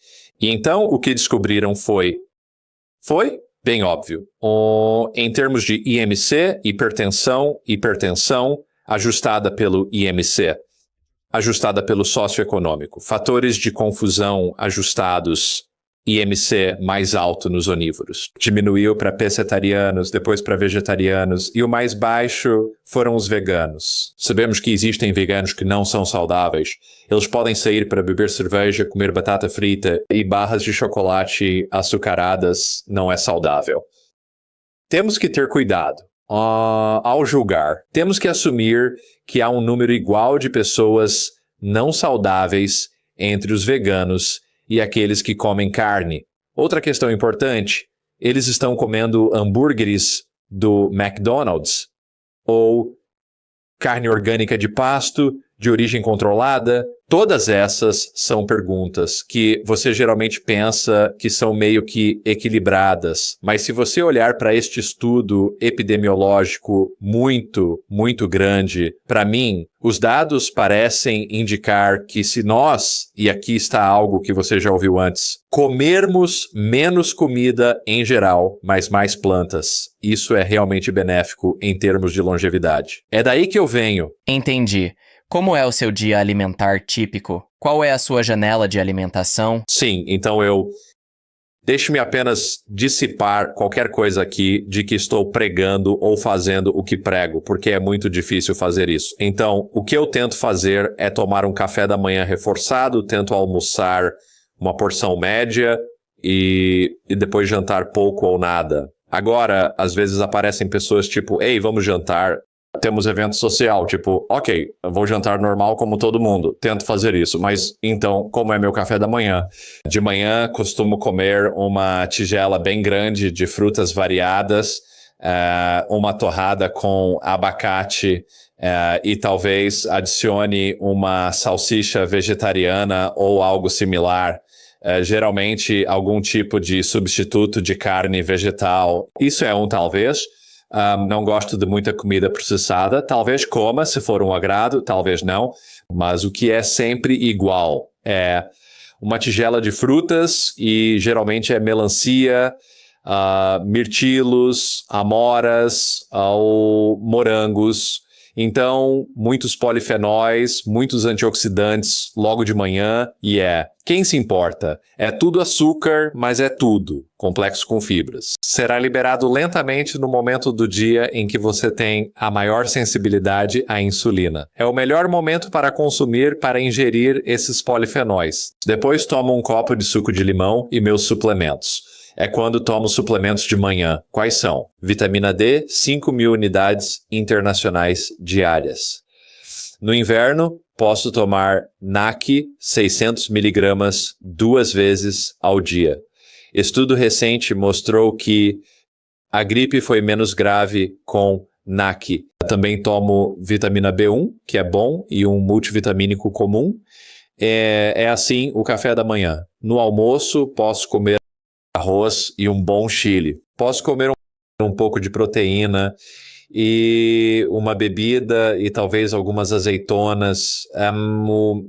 E então o que descobriram foi bem óbvio. Em termos de IMC, hipertensão, ajustada pelo IMC, ajustada pelo socioeconômico. Fatores de confusão ajustados, IMC mais alto nos onívoros. Diminuiu para pescetarianos, depois para vegetarianos, e o mais baixo foram os veganos. Sabemos que existem veganos que não são saudáveis. Eles podem sair para beber cerveja, comer batata frita e barras de chocolate açucaradas. Não é saudável. Temos que ter cuidado. Ao julgar, temos que assumir que há um número igual de pessoas não saudáveis entre os veganos e aqueles que comem carne. Outra questão importante, eles estão comendo hambúrgueres do McDonald's ou carne orgânica de pasto, de origem controlada. Todas essas são perguntas que você geralmente pensa que são meio que equilibradas. Mas se você olhar para este estudo epidemiológico muito, muito grande, para mim, os dados parecem indicar que se nós, e aqui está algo que você já ouviu antes, comermos menos comida em geral, mas mais plantas, isso é realmente benéfico em termos de longevidade. É daí que eu venho. Entendi. Como é o seu dia alimentar típico? Qual é a sua janela de alimentação? Sim, então deixe-me apenas dissipar qualquer coisa aqui de que estou pregando ou fazendo o que prego, porque é muito difícil fazer isso. Então, o que eu tento fazer é tomar um café da manhã reforçado, tento almoçar uma porção média e depois jantar pouco ou nada. Agora, às vezes aparecem pessoas tipo, ei, vamos jantar. Temos evento social, tipo, ok, eu vou jantar normal como todo mundo, tento fazer isso, mas então, como é meu café da manhã? De manhã, costumo comer uma tigela bem grande de frutas variadas, uma torrada com abacate e talvez adicione uma salsicha vegetariana ou algo similar. Geralmente algum tipo de substituto de carne vegetal. Isso é um talvez. Não gosto de muita comida processada. Talvez coma, se for um agrado, talvez não. Mas o que é sempre igual é uma tigela de frutas e geralmente é melancia, mirtilos, amoras ou morangos. Então, muitos polifenóis, muitos antioxidantes logo de manhã e quem se importa? É tudo açúcar, mas é tudo, complexo com fibras. Será liberado lentamente no momento do dia em que você tem a maior sensibilidade à insulina. É o melhor momento para consumir, para ingerir esses polifenóis. Depois tomo um copo de suco de limão e meus suplementos. É quando tomo suplementos de manhã. Quais são? Vitamina D, 5.000 unidades internacionais diárias. No inverno, posso tomar NAC 600 miligramas 2 vezes ao dia. Estudo recente mostrou que a gripe foi menos grave com NAC. Também tomo vitamina B1, que é bom, e um multivitamínico comum. É assim o café da manhã. No almoço, posso comer arroz e um bom chile. Posso comer um pouco de proteína e uma bebida e talvez algumas azeitonas.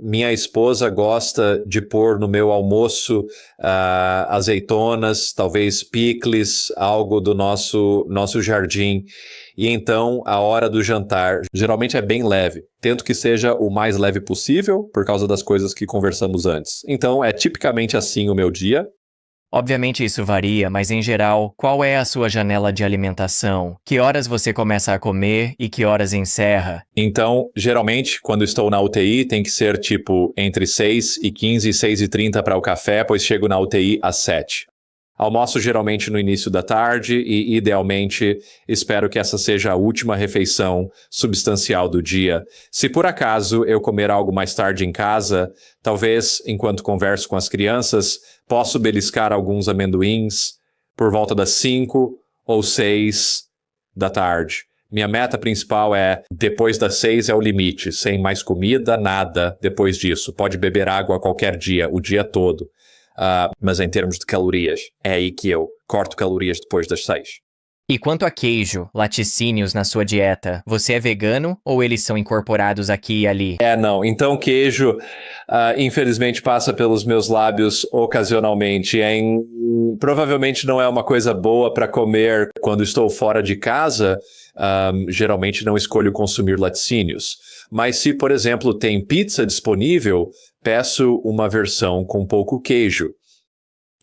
Minha esposa gosta de pôr no meu almoço azeitonas, talvez picles, algo do nosso jardim. E então, a hora do jantar geralmente é bem leve. Tento que seja o mais leve possível, por causa das coisas que conversamos antes. Então, é tipicamente assim o meu dia. Obviamente isso varia, mas em geral, qual é a sua janela de alimentação? Que horas você começa a comer e que horas encerra? Então, geralmente, quando estou na UTI, tem que ser tipo entre 6h15 e 6h30 para o café, pois chego na UTI às 7. Almoço geralmente no início da tarde e, idealmente, espero que essa seja a última refeição substancial do dia. Se por acaso eu comer algo mais tarde em casa, talvez, enquanto converso com as crianças, posso beliscar alguns amendoins por volta das 5 ou 6 da tarde. Minha meta principal depois das 6 é o limite, sem mais comida, nada depois disso. Pode beber água a qualquer dia, o dia todo. Mas em termos de calorias, é aí que eu corto calorias depois das 6. E quanto a queijo, laticínios na sua dieta, você é vegano ou eles são incorporados aqui e ali? Não. Então queijo, infelizmente, passa pelos meus lábios ocasionalmente. Provavelmente não é uma coisa boa para comer quando estou fora de casa. Geralmente não escolho consumir laticínios. Mas se, por exemplo, tem pizza disponível, peço uma versão com pouco queijo.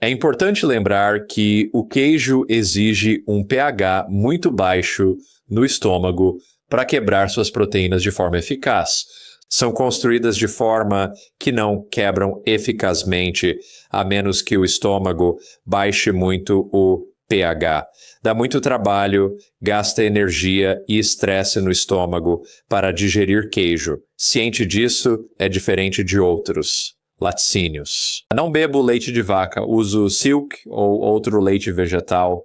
É importante lembrar que o queijo exige um pH muito baixo no estômago para quebrar suas proteínas de forma eficaz. São construídas de forma que não quebram eficazmente, a menos que o estômago baixe muito o pH. Dá muito trabalho, gasta energia e estresse no estômago para digerir queijo. Ciente disso, é diferente de outros laticínios. Não bebo leite de vaca, uso Silk ou outro leite vegetal.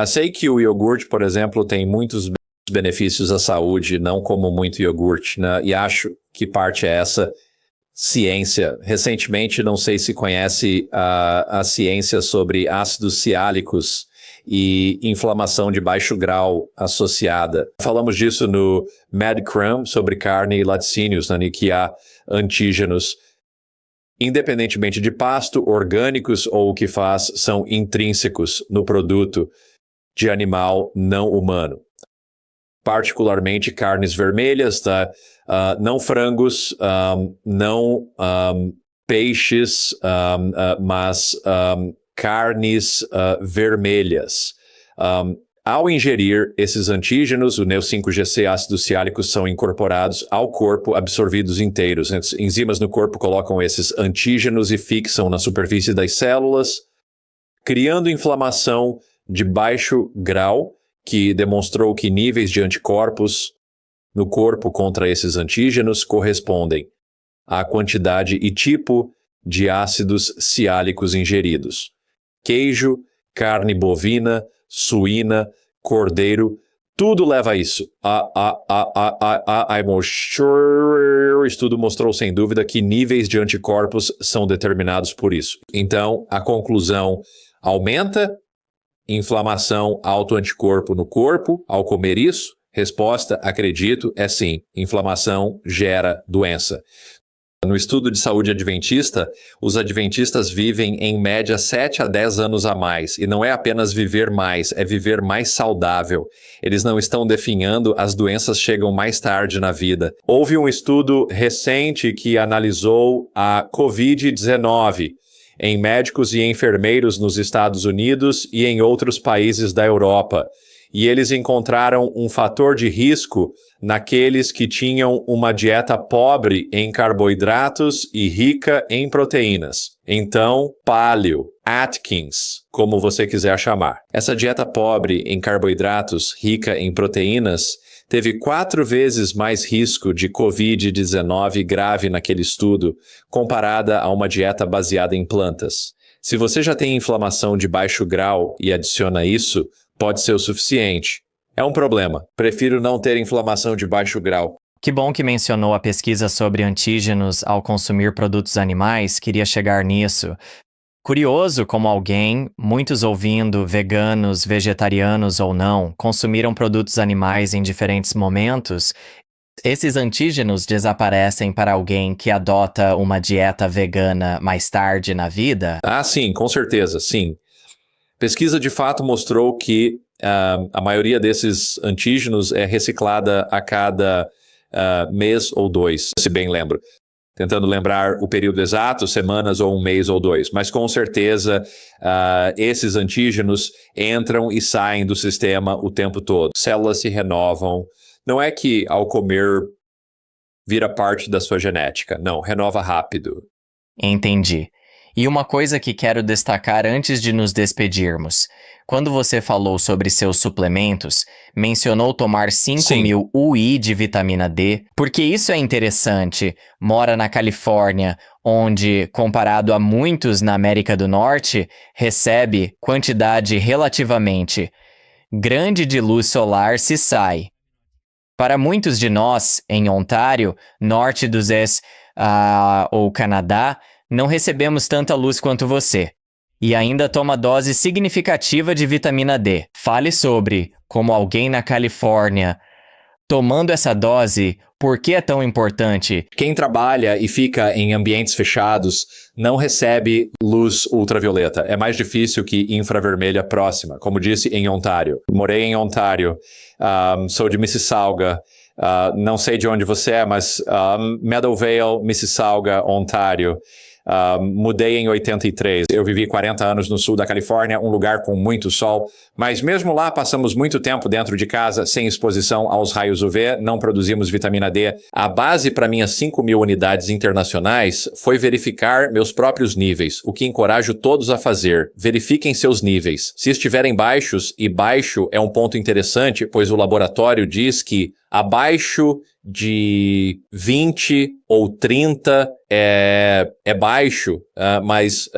Sei que o iogurte, por exemplo, tem muitos benefícios à saúde, não como muito iogurte, né? E acho que parte é essa ciência. Recentemente, não sei se conhece a ciência sobre ácidos ciálicos e inflamação de baixo grau associada. Falamos disso no MedCram, sobre carne e laticínios, né, que há antígenos. Independentemente de pasto, orgânicos ou o que faz, são intrínsecos no produto de animal não humano. Particularmente carnes vermelhas, tá? Não frangos, não peixes, mas carnes vermelhas. Ao ingerir esses antígenos, o Neo5Gc ácidos ciálicos são incorporados ao corpo, absorvidos inteiros. Enzimas no corpo colocam esses antígenos e fixam na superfície das células, criando inflamação de baixo grau, que demonstrou que níveis de anticorpos no corpo contra esses antígenos correspondem à quantidade e tipo de ácidos ciálicos ingeridos. Queijo, carne bovina, suína, cordeiro, tudo leva a isso. I'm sure. O estudo mostrou sem dúvida que níveis de anticorpos são determinados por isso. Então, a conclusão aumenta inflamação, autoanticorpo no corpo ao comer isso? Resposta, acredito, é sim. Inflamação gera doença. No estudo de saúde adventista, os adventistas vivem em média 7 a 10 anos a mais. E não é apenas viver mais, é viver mais saudável. Eles não estão definhando, as doenças chegam mais tarde na vida. Houve um estudo recente que analisou a Covid-19 em médicos e enfermeiros nos Estados Unidos e em outros países da Europa. E eles encontraram um fator de risco naqueles que tinham uma dieta pobre em carboidratos e rica em proteínas. Então, Paleo, Atkins, como você quiser chamar. Essa dieta pobre em carboidratos, rica em proteínas, teve 4 vezes mais risco de Covid-19 grave naquele estudo, comparada a uma dieta baseada em plantas. Se você já tem inflamação de baixo grau e adiciona isso, pode ser o suficiente. É um problema. Prefiro não ter inflamação de baixo grau. Que bom que mencionou a pesquisa sobre antígenos ao consumir produtos animais, queria chegar nisso. Curioso como alguém, muitos ouvindo, veganos, vegetarianos ou não, consumiram produtos animais em diferentes momentos. Esses antígenos desaparecem para alguém que adota uma dieta vegana mais tarde na vida? Ah, sim, com certeza, sim. Pesquisa de fato mostrou que a maioria desses antígenos é reciclada a cada mês ou 2, se bem lembro. Tentando lembrar o período exato, semanas ou 1 mês ou 2. Mas com certeza esses antígenos entram e saem do sistema o tempo todo. Células se renovam. Não é que ao comer vira parte da sua genética. Não, renova rápido. Entendi. E uma coisa que quero destacar antes de nos despedirmos. Quando você falou sobre seus suplementos, mencionou tomar 5.000 UI de vitamina D, porque isso é interessante. Mora na Califórnia, onde, comparado a muitos na América do Norte, recebe quantidade relativamente grande de luz solar se sai. Para muitos de nós, em Ontário, norte dos ou Canadá, não recebemos tanta luz quanto você. E ainda toma dose significativa de vitamina D. Fale sobre como alguém na Califórnia, tomando essa dose, por que é tão importante? Quem trabalha e fica em ambientes fechados não recebe luz ultravioleta. É mais difícil que infravermelha próxima, como disse, em Ontário. Morei em Ontário, sou de Mississauga, não sei de onde você é, mas Meadowvale, Mississauga, Ontário. Mudei em 83. Eu vivi 40 anos no sul da Califórnia, um lugar com muito sol, mas mesmo lá passamos muito tempo dentro de casa, sem exposição aos raios UV, não produzimos vitamina D. A base para minhas 5.000 unidades internacionais foi verificar meus próprios níveis, o que encorajo todos a fazer. Verifiquem seus níveis. Se estiverem baixos, e baixo é um ponto interessante, pois o laboratório diz que abaixo de 20 ou 30 é baixo, mas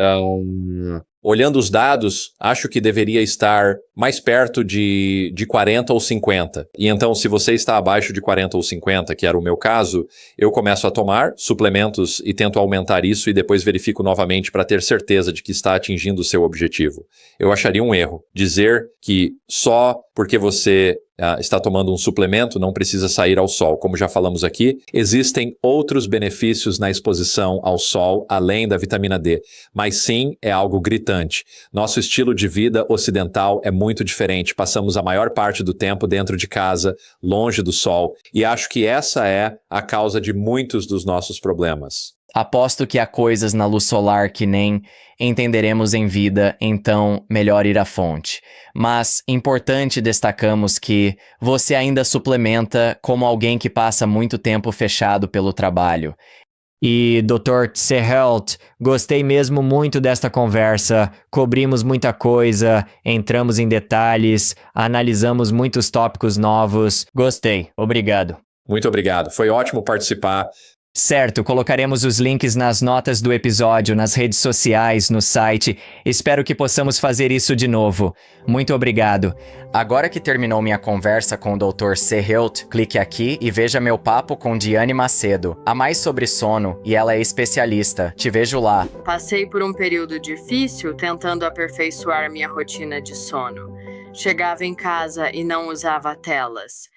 olhando os dados, acho que deveria estar mais perto de 40 ou 50. E então, se você está abaixo de 40 ou 50, que era o meu caso, eu começo a tomar suplementos e tento aumentar isso e depois verifico novamente para ter certeza de que está atingindo o seu objetivo. Eu acharia um erro dizer que só porque você está tomando um suplemento não precisa sair ao sol. Como já falamos aqui, existem outros benefícios na exposição ao sol, além da vitamina D. Mas sim, é algo gritante. Nosso estilo de vida ocidental é muito diferente. Passamos a maior parte do tempo dentro de casa, longe do sol. E acho que essa é a causa de muitos dos nossos problemas. Aposto que há coisas na luz solar que nem entenderemos em vida, então melhor ir à fonte. Mas, importante destacamos que você ainda suplementa como alguém que passa muito tempo fechado pelo trabalho. E, Dr. Tsehelt, gostei mesmo muito desta conversa, cobrimos muita coisa, entramos em detalhes, analisamos muitos tópicos novos. Gostei, obrigado. Muito obrigado, foi ótimo participar. Certo, colocaremos os links nas notas do episódio, nas redes sociais, no site. Espero que possamos fazer isso de novo. Muito obrigado. Agora que terminou minha conversa com o Dr. Sehelt, clique aqui e veja meu papo com Diane Macedo. Há mais sobre sono e ela é especialista. Te vejo lá. Passei por um período difícil tentando aperfeiçoar minha rotina de sono. Chegava em casa e não usava telas.